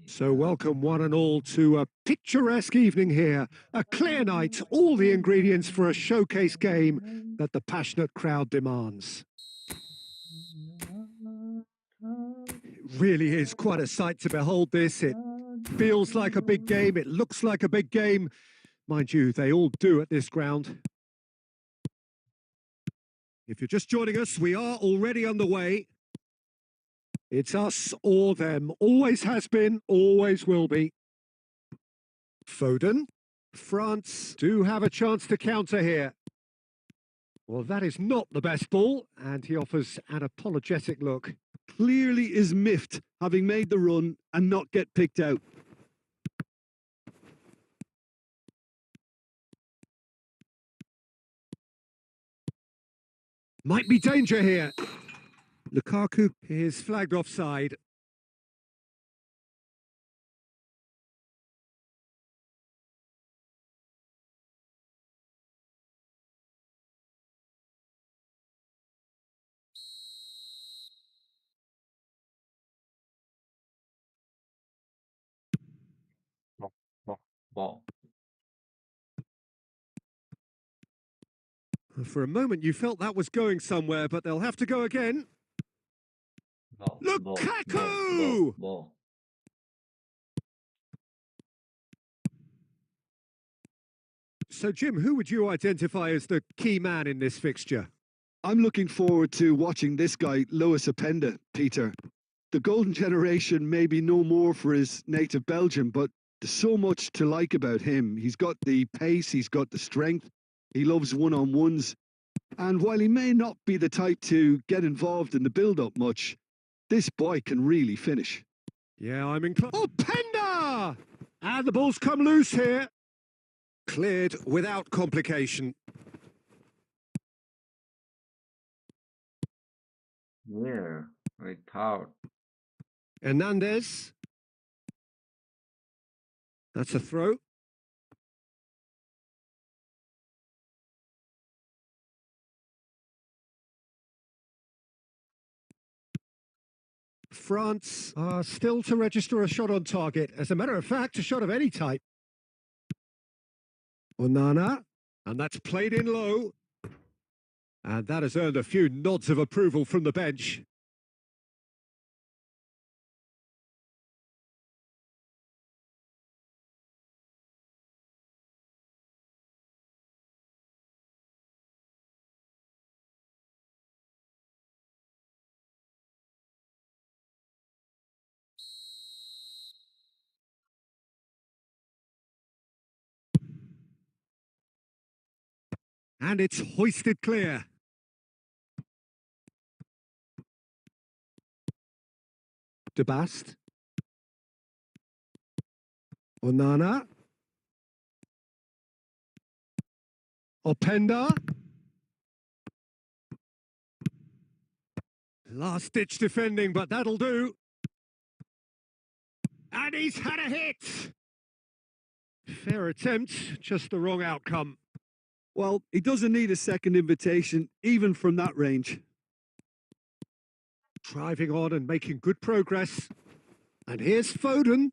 So welcome one and all to a picturesque evening here. A clear night, all the ingredients for a showcase game that the passionate crowd demands. It really is quite a sight to behold this. It feels like a big game, it looks like a big game. Mind you, they all do at this ground. If you're just joining us, we are already underway. It's us or them. Always has been, always will be. Foden. France do have a chance to counter here. Well, that is not the best ball, and he offers an apologetic look. Clearly is miffed, having made the run and not get picked out. Might be danger here. Lukaku is flagged offside. For a moment, you felt that was going somewhere, but they'll have to go again. Lukaku! So, Jim, who would you identify as the key man in this fixture? I'm looking forward to watching this guy, Lewis Openda, Peter. The golden generation may be no more for his native Belgium, but there's so much to like about him. He's got the pace, he's got the strength, he loves one-on-ones. And while he may not be the type to get involved in the build-up much, this boy can really finish. Yeah, I'm inclined. Oh, Penda! And the ball's come loose here. Cleared without complication. Yeah, without. Hernandez. That's a throw. France are still to register a shot on target. As a matter of fact, a shot of any type. Onana, and that's played in low. And that has earned a few nods of approval from the bench. And it's hoisted clear. De Bast. Onana. Openda. Last-ditch defending, but that'll do. And he's had a hit. Fair attempt, just the wrong outcome. Well, he doesn't need a second invitation, even from that range. Driving on and making good progress. And here's Foden.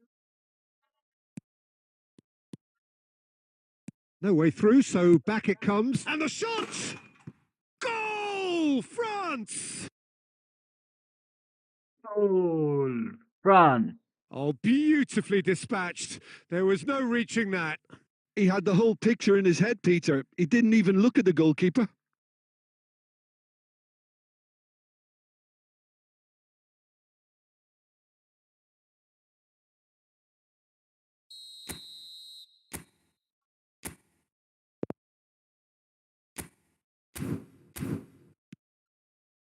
No way through, so back it comes. And the shot! Goal! France! Goal! France! Oh, beautifully dispatched. There was no reaching that. He had the whole picture in his head, Peter. He didn't even look at the goalkeeper.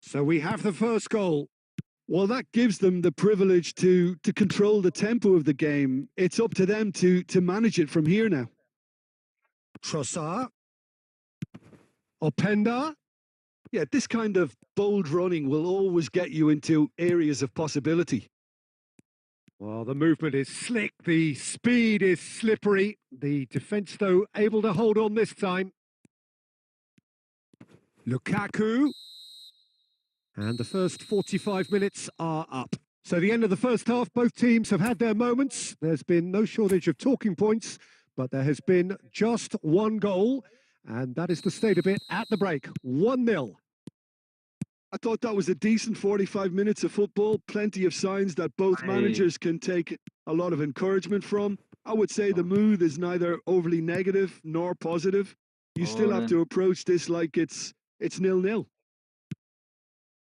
So we have the first goal. Well, that gives them the privilege to control the tempo of the game. It's up to them to manage it from here now. Trossard. Openda. Yeah, this kind of bold running will always get you into areas of possibility. Well, the movement is slick, the speed is slippery. The defence, though, able to hold on this time. Lukaku. And the first 45 minutes are up. So the end of the first half, both teams have had their moments. There's been no shortage of talking points, but there has been just one goal. And that is the state of it at the break, 1-0. I thought that was a decent 45 minutes of football. Plenty of signs that both managers can take a lot of encouragement from. I would say the mood is neither overly negative nor positive. You still have to approach this like it's 0-0.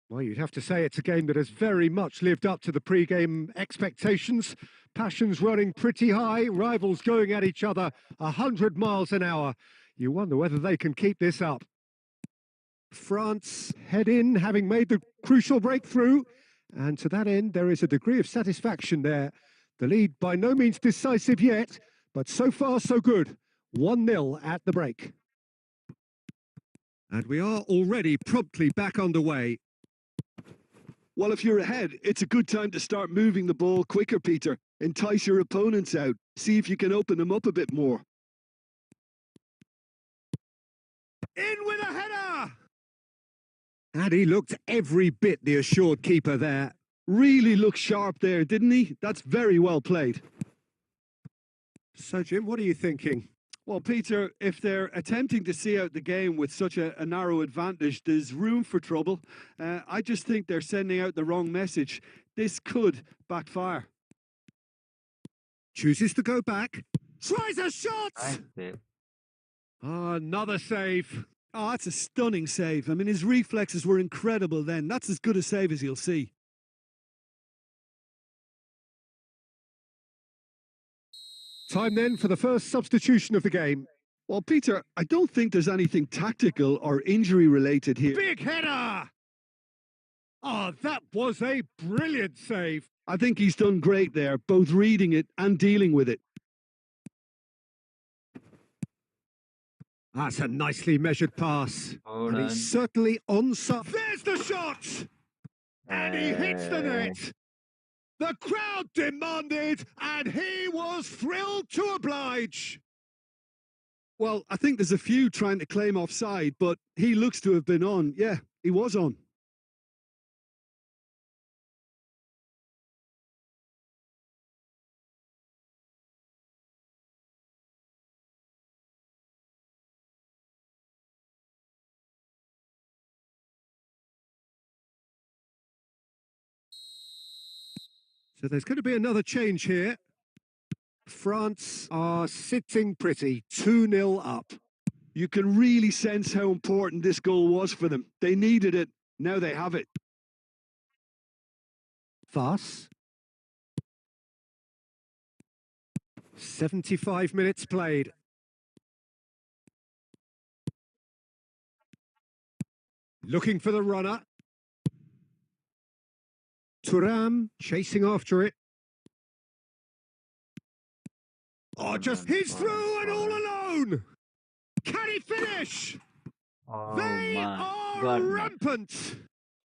Well, you'd have to say it's a game that has very much lived up to the pre-game expectations. Passions running pretty high, rivals going at each other 100 miles an hour. You wonder whether they can keep this up. France head in, having made the crucial breakthrough. And to that end, there is a degree of satisfaction there. The lead by no means decisive yet, but so far so good. 1-0 at the break. And we are already promptly back underway. Well, if you're ahead, it's a good time to start moving the ball quicker, Peter. Entice your opponents out. See if you can open them up a bit more. In with a header! And he looked every bit the assured keeper there. Really looked sharp there, didn't he? That's very well played. So, Jim, what are you thinking? Well, Peter, if they're attempting to see out the game with such a narrow advantage, there's room for trouble. I just think they're sending out the wrong message. This could backfire. Chooses to go back. Tries a shot! Another save. Oh, that's a stunning save. I mean, his reflexes were incredible then. That's as good a save as you'll see. Time then for the first substitution of the game. Well, Peter, I don't think there's anything tactical or injury related here. Big header! Oh, that was a brilliant save. I think he's done great there, both reading it and dealing with it. That's a nicely measured pass. Hold and on. he's certainly on sub. There's the shot! And he hits the net. The crowd demanded, and he was thrilled to oblige. Well, I think there's a few trying to claim offside, but he looks to have been on. Yeah, he was on. So there's going to be another change here. France are sitting pretty, 2-0 up. You can really sense how important this goal was for them. They needed it. Now they have it. Farce. 75 minutes played. Looking for the runner. Thuram chasing after it. Oh, he's through and all alone. Can he finish? Oh They my are goodness. rampant.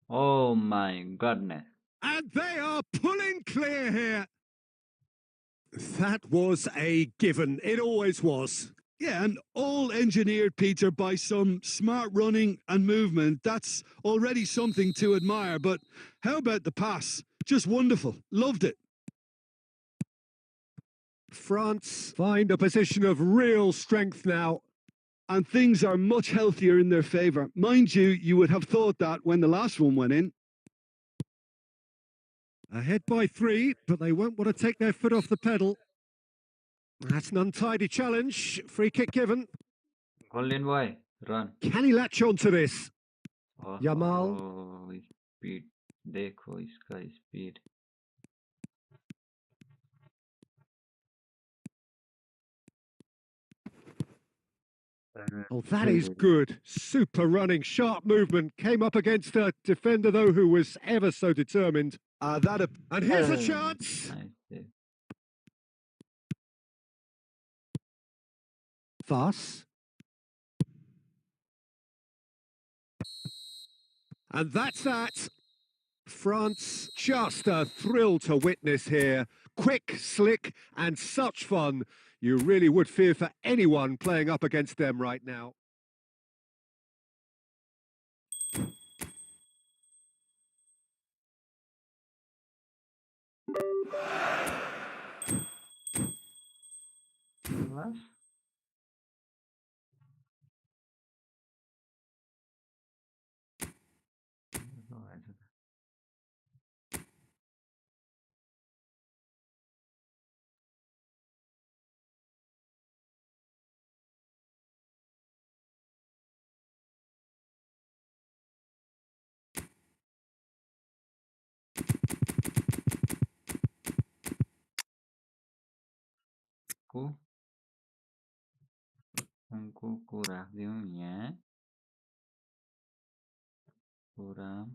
Oh my goodness. And they are pulling clear here. That was a given. It always was. Yeah, and all engineered, Peter, by some smart running and movement. That's already something to admire. But how about the pass? Just wonderful. Loved it. France find a position of real strength now. And things are much healthier in their favour. Mind you, you would have thought that when the last one went in. Ahead by 3, but they won't want to take their foot off the pedal. That's an untidy challenge. Free kick given. Golden boy, run. Can he latch on to this? Oh, Yamal. oh, speed. देखो इसका speed. Oh, that is good. Super running, sharp movement. Came up against a defender, though, who was ever so determined. And here's a chance. Nice save. Farce. And that's that. France, just a thrill to witness here. Quick, slick, and such fun. You really would fear for anyone playing up against them right now. What? Aku raviunya kurang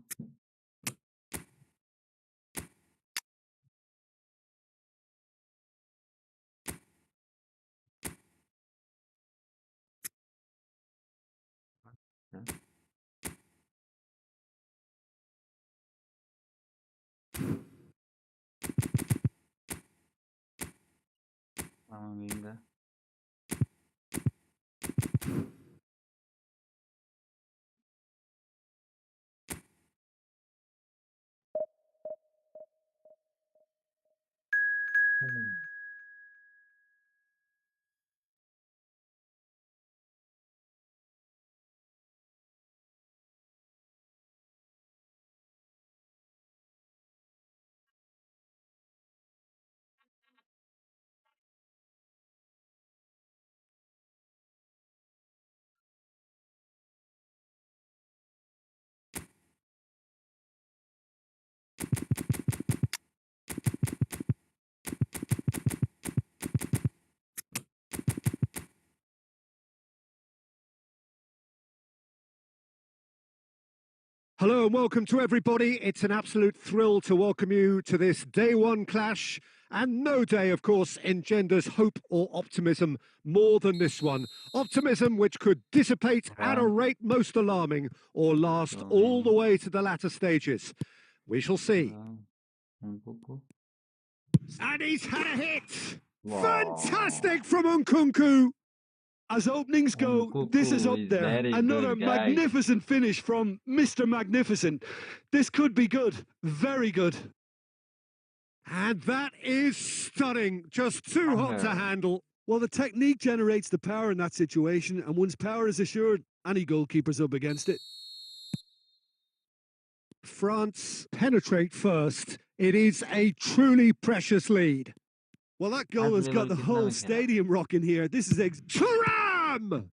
minggu. Hello and welcome to everybody. It's an absolute thrill to welcome you to this day one clash. And no day, of course, engenders hope or optimism more than this one. Optimism which could dissipate at a rate most alarming or last all the way to the latter stages. We shall see. And he's had a hit! Wow. Fantastic from Nkunku! As openings go, this is up there. Another magnificent finish from Mr. Magnificent. This could be good. Very good. And that is stunning. Just too hot to handle. Well, the technique generates the power in that situation, and once power is assured, any goalkeeper's up against it. France penetrate first. It is a truly precious lead. Well, that goal has got the whole stadium rocking here. This is Thuram!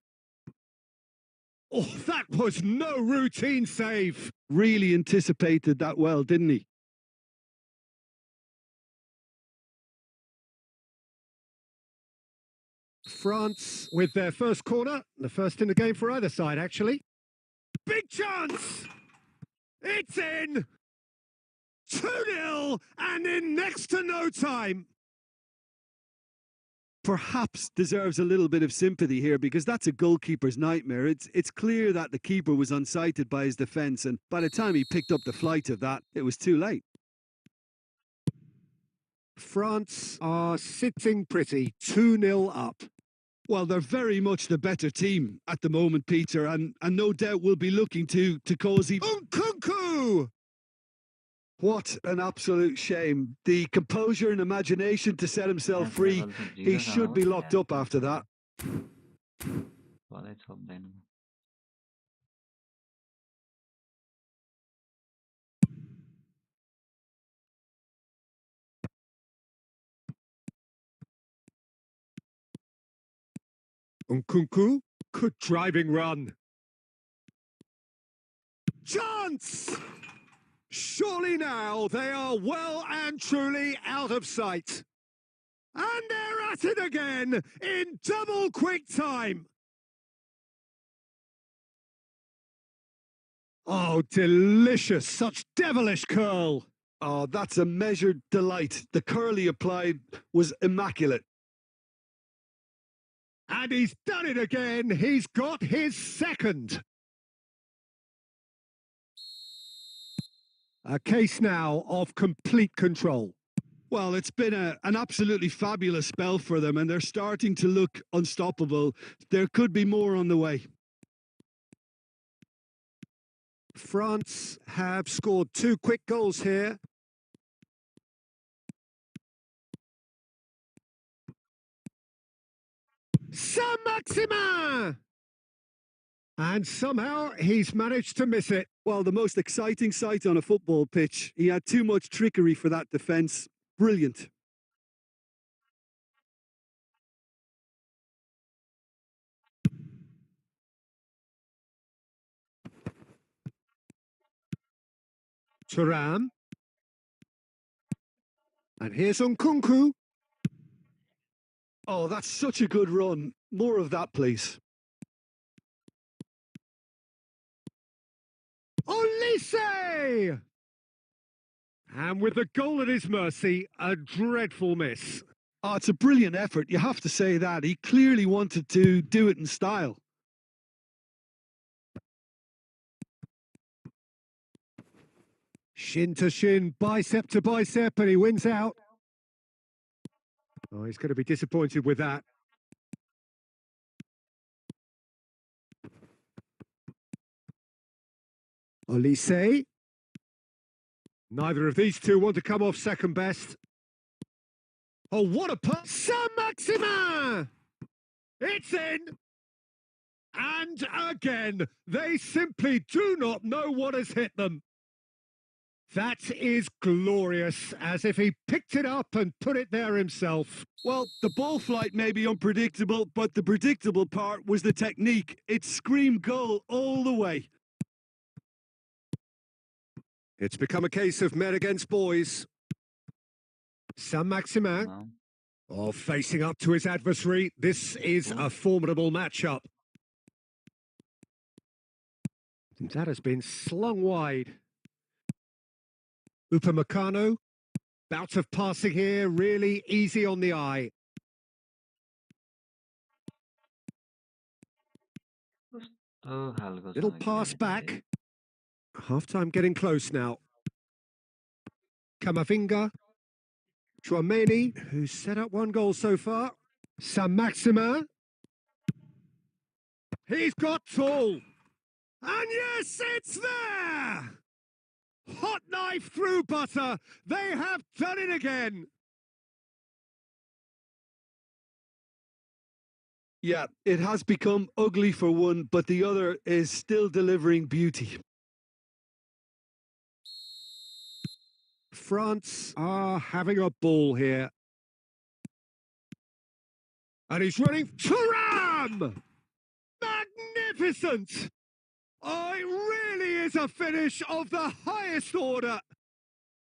Oh, that was no routine save. Really anticipated that well, didn't he? France with their first corner. The first in the game for either side, actually. Big chance! It's in! 2-0 and in next to no time. Perhaps deserves a little bit of sympathy here because that's a goalkeeper's nightmare. It's clear that the keeper was unsighted by his defence, and by the time he picked up the flight of that, it was too late. France are sitting pretty, 2-0 up. Well, they're very much the better team at the moment, Peter, and no doubt will be looking to cause even... Nkunku! What an absolute shame. The composure and imagination to set himself free. He should be locked up after that. Well, let's hope then. Nkunku, good driving run. Chance! Surely now they are well and truly out of sight. And they're at it again in double quick time. Oh, delicious. Such devilish curl. Oh, that's a measured delight. The curl he applied was immaculate. And he's done it again. He's got his second. A case now of complete control. Well, it's been an absolutely fabulous spell for them, and they're starting to look unstoppable. There could be more on the way. France have scored 2 quick goals here. Saint-Maximin! And somehow he's managed to miss it. Well, the most exciting sight on a football pitch. He had too much trickery for that defence. Brilliant. Thuram. And here's Nkunku. Oh, that's such a good run. More of that, please. Olise! And with the goal at his mercy, a dreadful miss. Oh, it's a brilliant effort. You have to say that. He clearly wanted to do it in style. Shin to shin, bicep to bicep, and he wins out. Oh, he's going to be disappointed with that. Olise. Neither of these two want to come off second best. Oh, what a pass! Saint-Maximin! It's in! And again, they simply do not know what has hit them. That is glorious, as if he picked it up and put it there himself. Well, the ball flight may be unpredictable, but the predictable part was the technique. It screamed goal all the way. It's become a case of men against boys. Saint-Maximin, facing up to his adversary. This is a formidable matchup. That has been slung wide. Upamecano, bout of passing here, really easy on the eye. Little pass back. Half-time getting close now. Camavinga. Chouameni, who's set up one goal so far. Saint-Maximin. He's got tall. And yes, it's there! Hot knife through butter. They have done it again. Yeah, it has become ugly for one, but the other is still delivering beauty. France are having a ball here. And he's running. Thuram! Magnificent! Oh, it really is a finish of the highest order.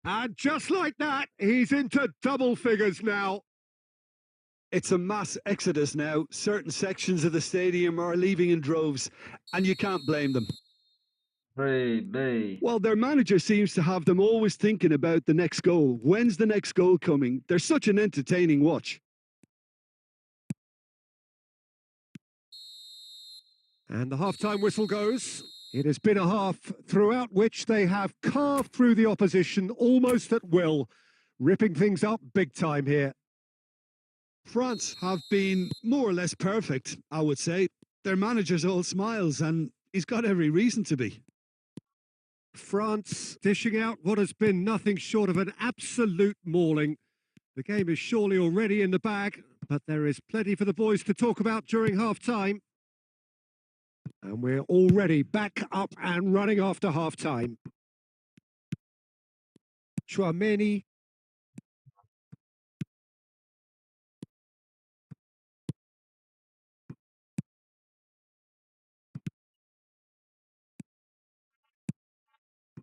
And just like that, he's into double figures now. It's a mass exodus now. Certain sections of the stadium are leaving in droves, and you can't blame them. Well, their manager seems to have them always thinking about the next goal. When's the next goal coming? They're such an entertaining watch. And the half-time whistle goes. It has been a half throughout which they have carved through the opposition almost at will, ripping things up big time here. France have been more or less perfect, I would say. Their manager's all smiles, and he's got every reason to be. France dishing out what has been nothing short of an absolute mauling. The game is surely already in the bag, but there is plenty for the boys to talk about during half-time. And we're already back up and running after half-time. Chouameni.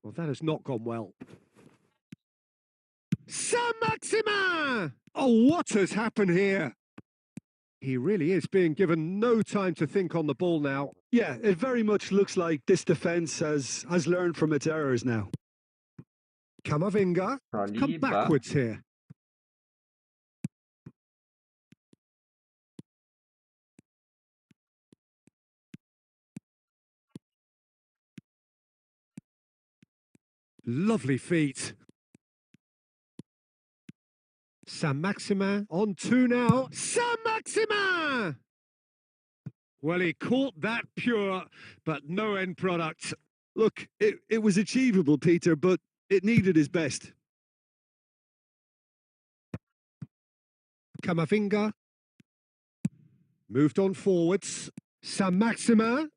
Well, that has not gone well. Saint-Maximin! Oh, what has happened here? He really is being given no time to think on the ball now. Yeah, it very much looks like this defence has learned from its errors now. Camavinga, come backwards here. Lovely feet. Saint-Maximin on two now. Saint-Maximin! Well, he caught that pure, but no end product. Look, it was achievable, Peter, but it needed his best. Camavinga. Moved on forwards. Saint-Maximin.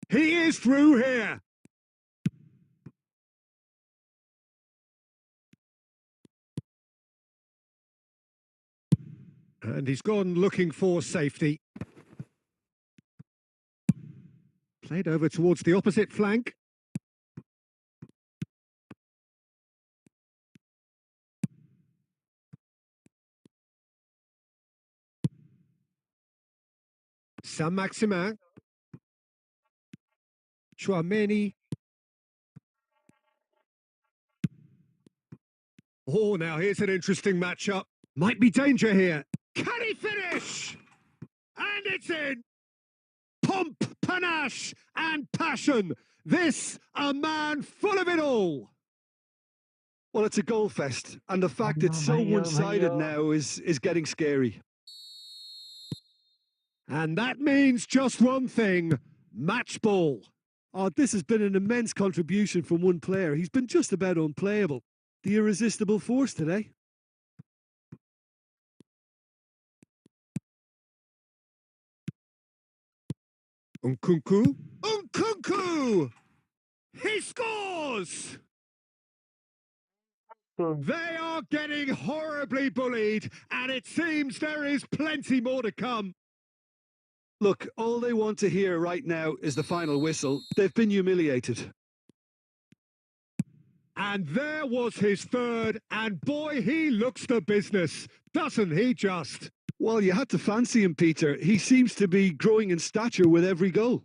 He is through here. And he's gone looking for safety. Played over towards the opposite flank. Saint-Maximin. Chouameni. Oh, now here's an interesting matchup. Might be danger here. Can he finish? And it's in. Pomp, panache, and passion. This, a man full of it all. Well, it's a goal fest, and the fact it's so one-sided now is getting scary. And that means just one thing, match ball. Oh, this has been an immense contribution from one player. He's been just about unplayable. The irresistible force today. Nkunku. Nkunku! He scores! They are getting horribly bullied, and it seems there is plenty more to come. Look, all they want to hear right now is the final whistle. They've been humiliated. And there was his third, and boy, he looks the business, doesn't he just? Well, you had to fancy him, Peter. He seems to be growing in stature with every goal.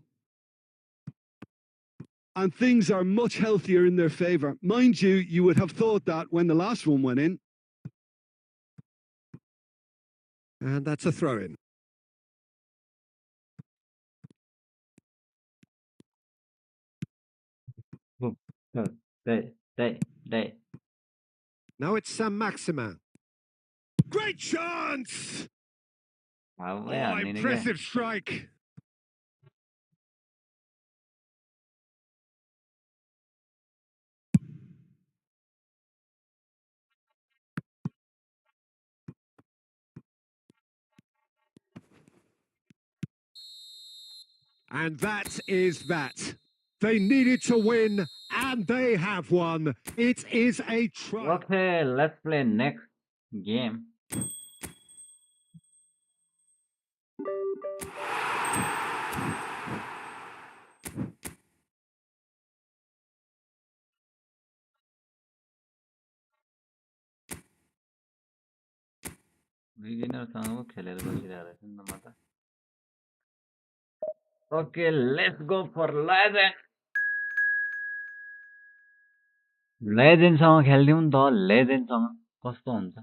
and things are much healthier in their favour. Mind you, you would have thought that when the last one went in. And that's a throw-in. Day. Now it's Saint-Maximin. Great chance! Oh, impressive strike. And that is that. They needed to win, and they have won. It is a triumph. Okay, let's play next game. Beginnerसँग खेलेर बसिरहेको रहेछ नि त म त. Okay, let's go for legend. लेजेन्डसँग खेल्दिउँ नि त. लेजेन्डसँग कस्तो हुन्छ?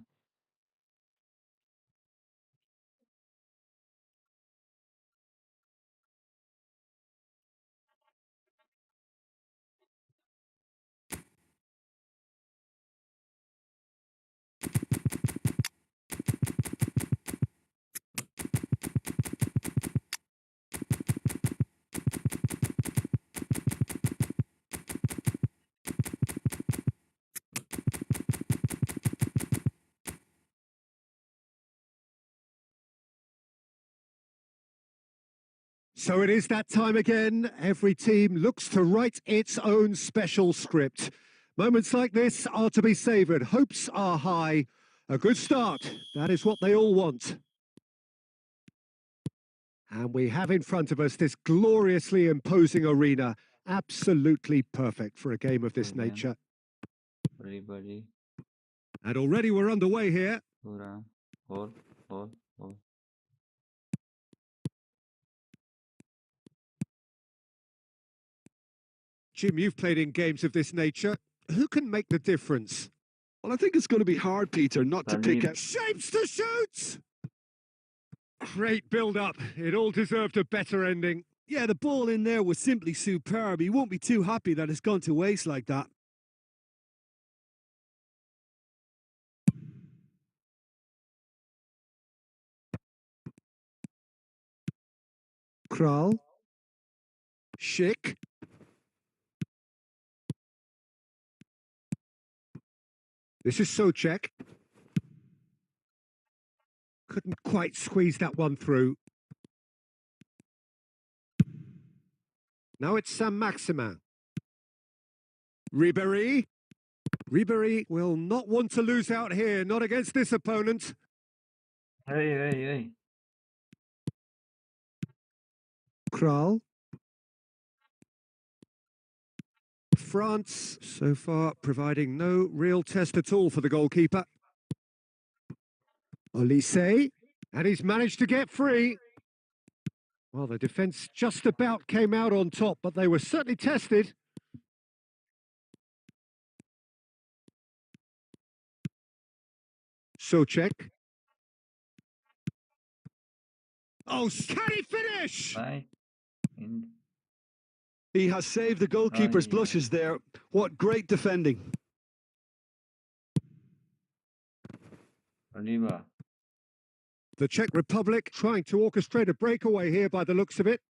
So it is that time again. Every team looks to write its own special script. Moments like this are to be savoured. Hopes are high. A good start. That is what they all want. And we have in front of us this gloriously imposing arena. Absolutely perfect for a game of this nature. Everybody. And already we're underway here. Hold. Jim, you've played in games of this nature. Who can make the difference? Well, I think it's going to be hard, Peter, not to pick out. Shapes to shoot! Great build-up. It all deserved a better ending. Yeah, the ball in there was simply superb. He won't be too happy that it's gone to waste like that. Kral. Schick. This is Socek. Couldn't quite squeeze that one through. Now it's Saint-Maximin. Ribéry. Ribéry will not want to lose out here, not against this opponent. Hey. Kral. France, so far, providing no real test at all for the goalkeeper. Olise, and he's managed to get free. Well, the defence just about came out on top, but they were certainly tested. Socek. Oh, can he finish? Bye. He has saved the goalkeeper's blushes there. What great defending. Oliver. The Czech Republic trying to orchestrate a breakaway here by the looks of it.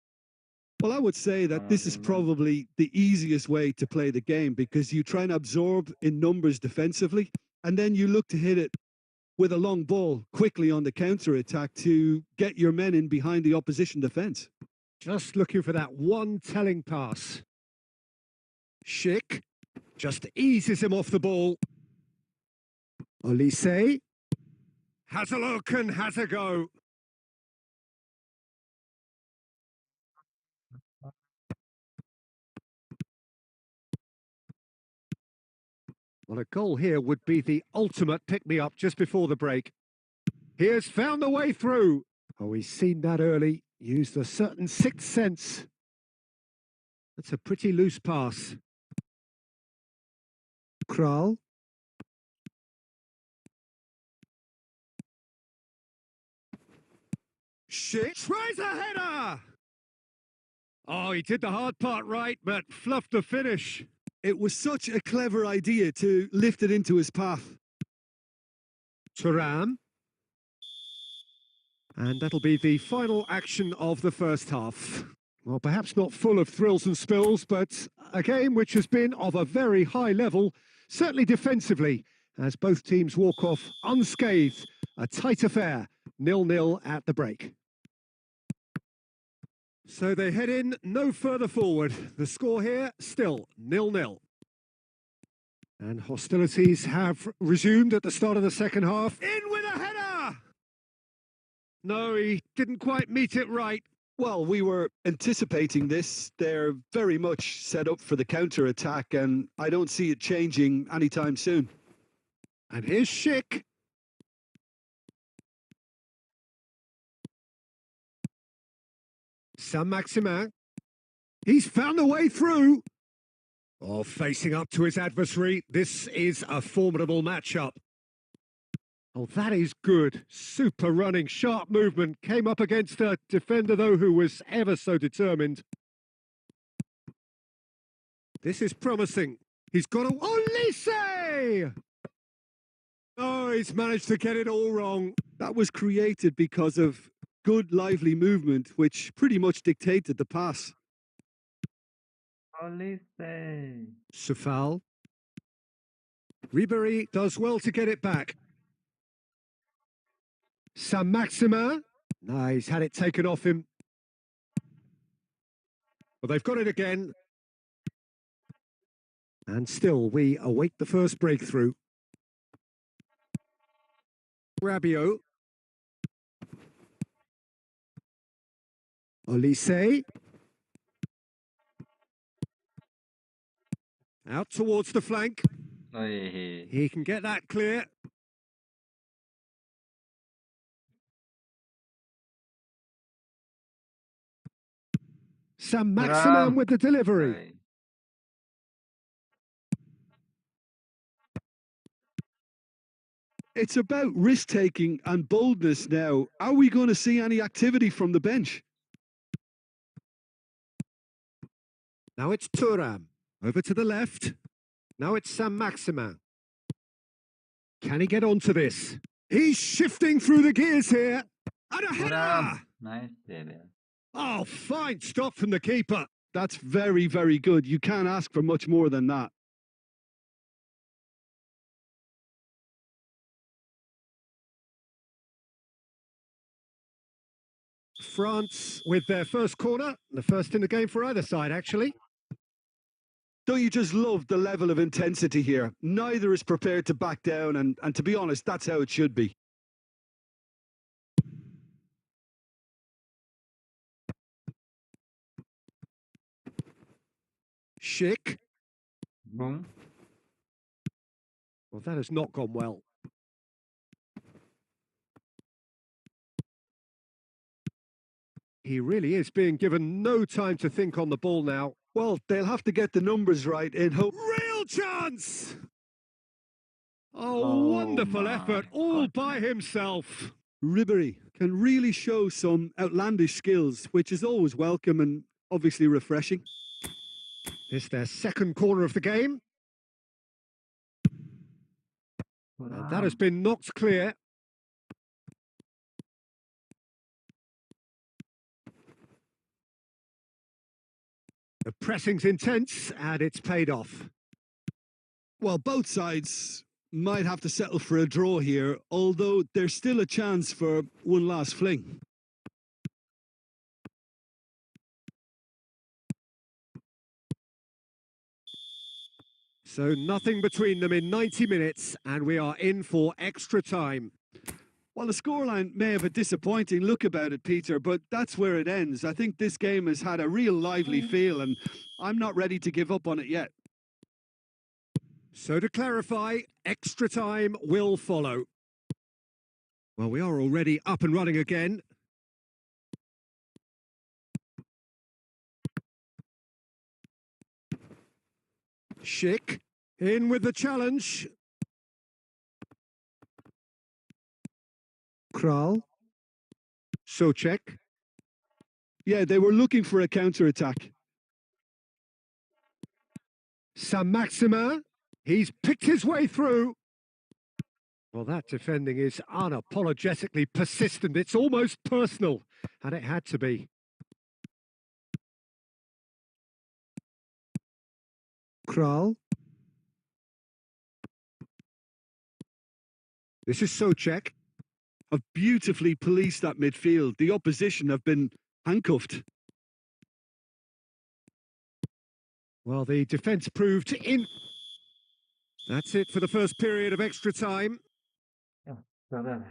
Well, I would say that this is probably the easiest way to play the game because you try and absorb in numbers defensively and then you look to hit it with a long ball quickly on the counter-attack to get your men in behind the opposition defence. Just looking for that one telling pass. Schick just eases him off the ball. Olise has a look and has a go. Well, a goal here would be the ultimate pick-me-up just before the break. He has found the way through. Oh, he's seen that early. Used a certain sixth sense. That's a pretty loose pass. Kral. Shit. Tries a header! Oh, he did the hard part right, but fluffed the finish. It was such a clever idea to lift it into his path. Thuram. And that'll be the final action of the first half. Well, perhaps not full of thrills and spills, but a game which has been of a very high level, certainly defensively, as both teams walk off unscathed. A tight affair, 0-0 at the break. So they head in no further forward. The score here, still 0-0. And hostilities have resumed at the start of the second half. In with a header! No, he didn't quite meet it right. Well, we were anticipating this. They're very much set up for the counter-attack, and I don't see it changing anytime soon. And here's Schick. Saint-Maximin. He's found a way through. Oh, facing up to his adversary. This is a formidable matchup. Oh, that is good. Super running, sharp movement. Came up against a defender, though, who was ever so determined. This is promising. He's got a... Olise! Oh, he's managed to get it all wrong. That was created because of good, lively movement, which pretty much dictated the pass. Olise. Sufal. Ribéry does well to get it back. Saint-Maximin. No, he's had it taken off him. Well, they've got it again. And still, we await the first breakthrough. Rabiot. Olise. Out towards the flank. Oy. He can get that clear. Saint-Maximin with the delivery. Oy. It's about risk-taking and boldness now. Are we going to see any activity from the bench? Now it's Thuram. Over to the left. Now it's Saint-Maximin. Can he get onto this? He's shifting through the gears here. And a header! Nice save. Oh, fine stop from the keeper. That's very, very good. You can't ask for much more than that. France with their first corner. The first in the game for either side, actually. Don't you just love the level of intensity here? Neither is prepared to back down, and to be honest, that's how it should be. Schick. Boom. Well, that has not gone well. He really is being given no time to think on the ball now. Well, they'll have to get the numbers right in hope. Real chance! Oh, Oh wonderful my effort, all God. by himself. Ribéry can really show some outlandish skills, which is always welcome and obviously refreshing. It's their second corner of the game. And that has been knocked clear. The pressing's intense, and it's paid off. Well, both sides might have to settle for a draw here, although there's still a chance for one last fling. So nothing between them in 90 minutes, and we are in for extra time. Well, the scoreline may have a disappointing look about it, Peter, but that's where it ends. I think this game has had a real lively feel, and I'm not ready to give up on it yet. So to clarify, extra time will follow. Well, we are already up and running again. Schick in with the challenge. Kral. Socek. Yeah, they were looking for a counter-attack. Saint-Maximin. He's picked his way through. Well, that defending is unapologetically persistent. It's almost personal, and it had to be. Kral. This is Socek. Have beautifully policed that midfield. The opposition have been handcuffed. Well, the defence proved in. That's it for the first period of extra time.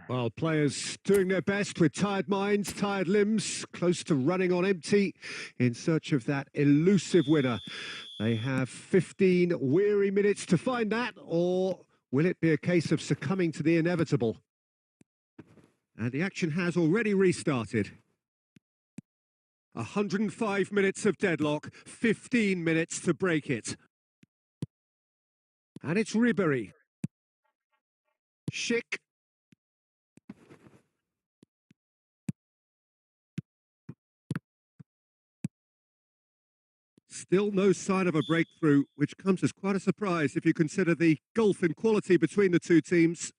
Well, players doing their best with tired minds, tired limbs, close to running on empty in search of that elusive winner. They have 15 weary minutes to find that, or will it be a case of succumbing to the inevitable? And the action has already restarted. 105 minutes of deadlock, 15 minutes to break it. And it's Ribéry. Schick. Still no sign of a breakthrough, which comes as quite a surprise if you consider the gulf in quality between the two teams.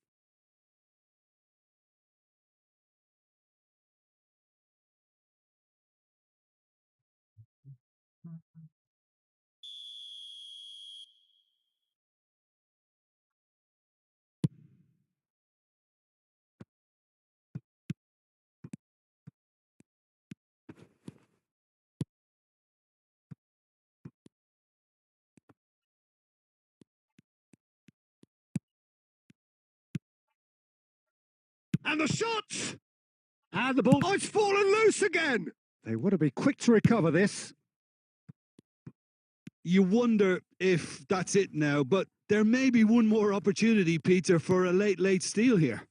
And the shot! And the ball, oh, it's fallen loose again! They want to be quick to recover this. You wonder if that's it now, but there may be one more opportunity, Peter, for a late steal here.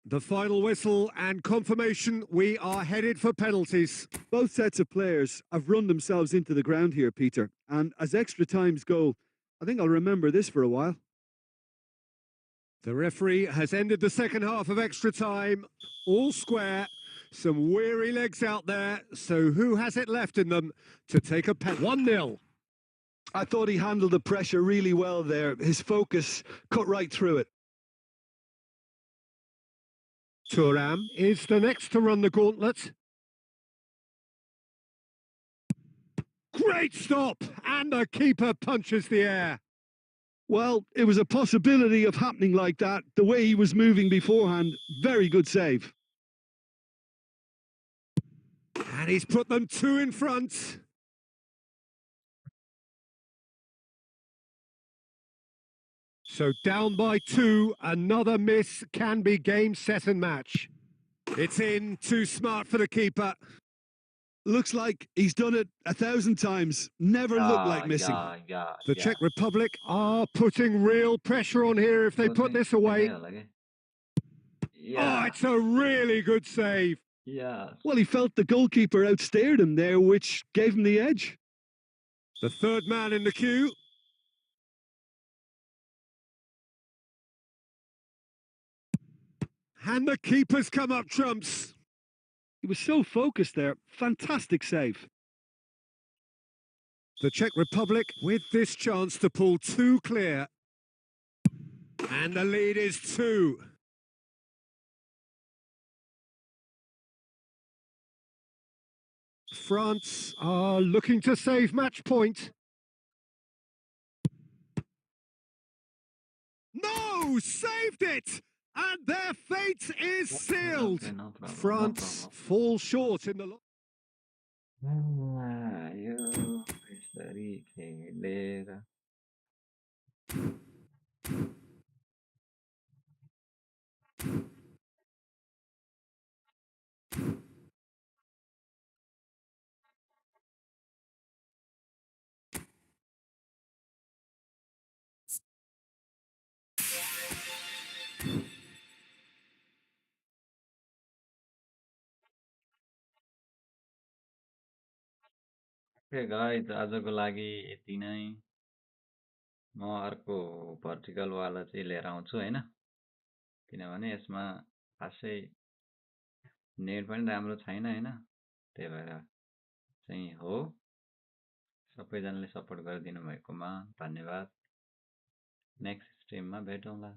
The final whistle and confirmation, we are headed for penalties. Both sets of players have run themselves into the ground here, Peter, and as extra times go, I think I'll remember this for a while. The referee has ended the second half of extra time, all square. Some weary legs out there, so who has it left in them to take a pen? 1-0. I thought he handled the pressure really well there. His focus cut right through it. Thuram is the next to run the gauntlet. Great stop, and the keeper punches the air. Well, it was a possibility of happening like that. The way he was moving beforehand, very good save. And he's put them two in front. So down by 2, another miss can be game, set and match. It's in, too smart for the keeper. Looks like he's done it 1,000 times. Never looked like missing. The Czech Republic are putting real pressure on here if they put this away. Oh, it's a really good save. Well, he felt the goalkeeper outstared him there, which gave him the edge. The third man in the queue. And the keeper's come up trumps. He was so focused there. Fantastic save. The Czech Republic with this chance to pull 2 clear. And the lead is 2. France are looking to save match point. No! Saved it! And their fate is sealed. France fall short in the... Ayo, dari Kelera. Okay guys, आजको लागि यति नै। म अर्को भर्टिकलवाला चाहिँ लिएर आउँछु होइन, किनभने यसमा खासै नेट पनि राम्रो छैन होइन, त्यही भएर चाहिँ हो। सबैजनाले सपोर्ट गरिदिनु भएकोमा धन्यवाद। नेक्स्ट स्ट्रिममा भेटौँला।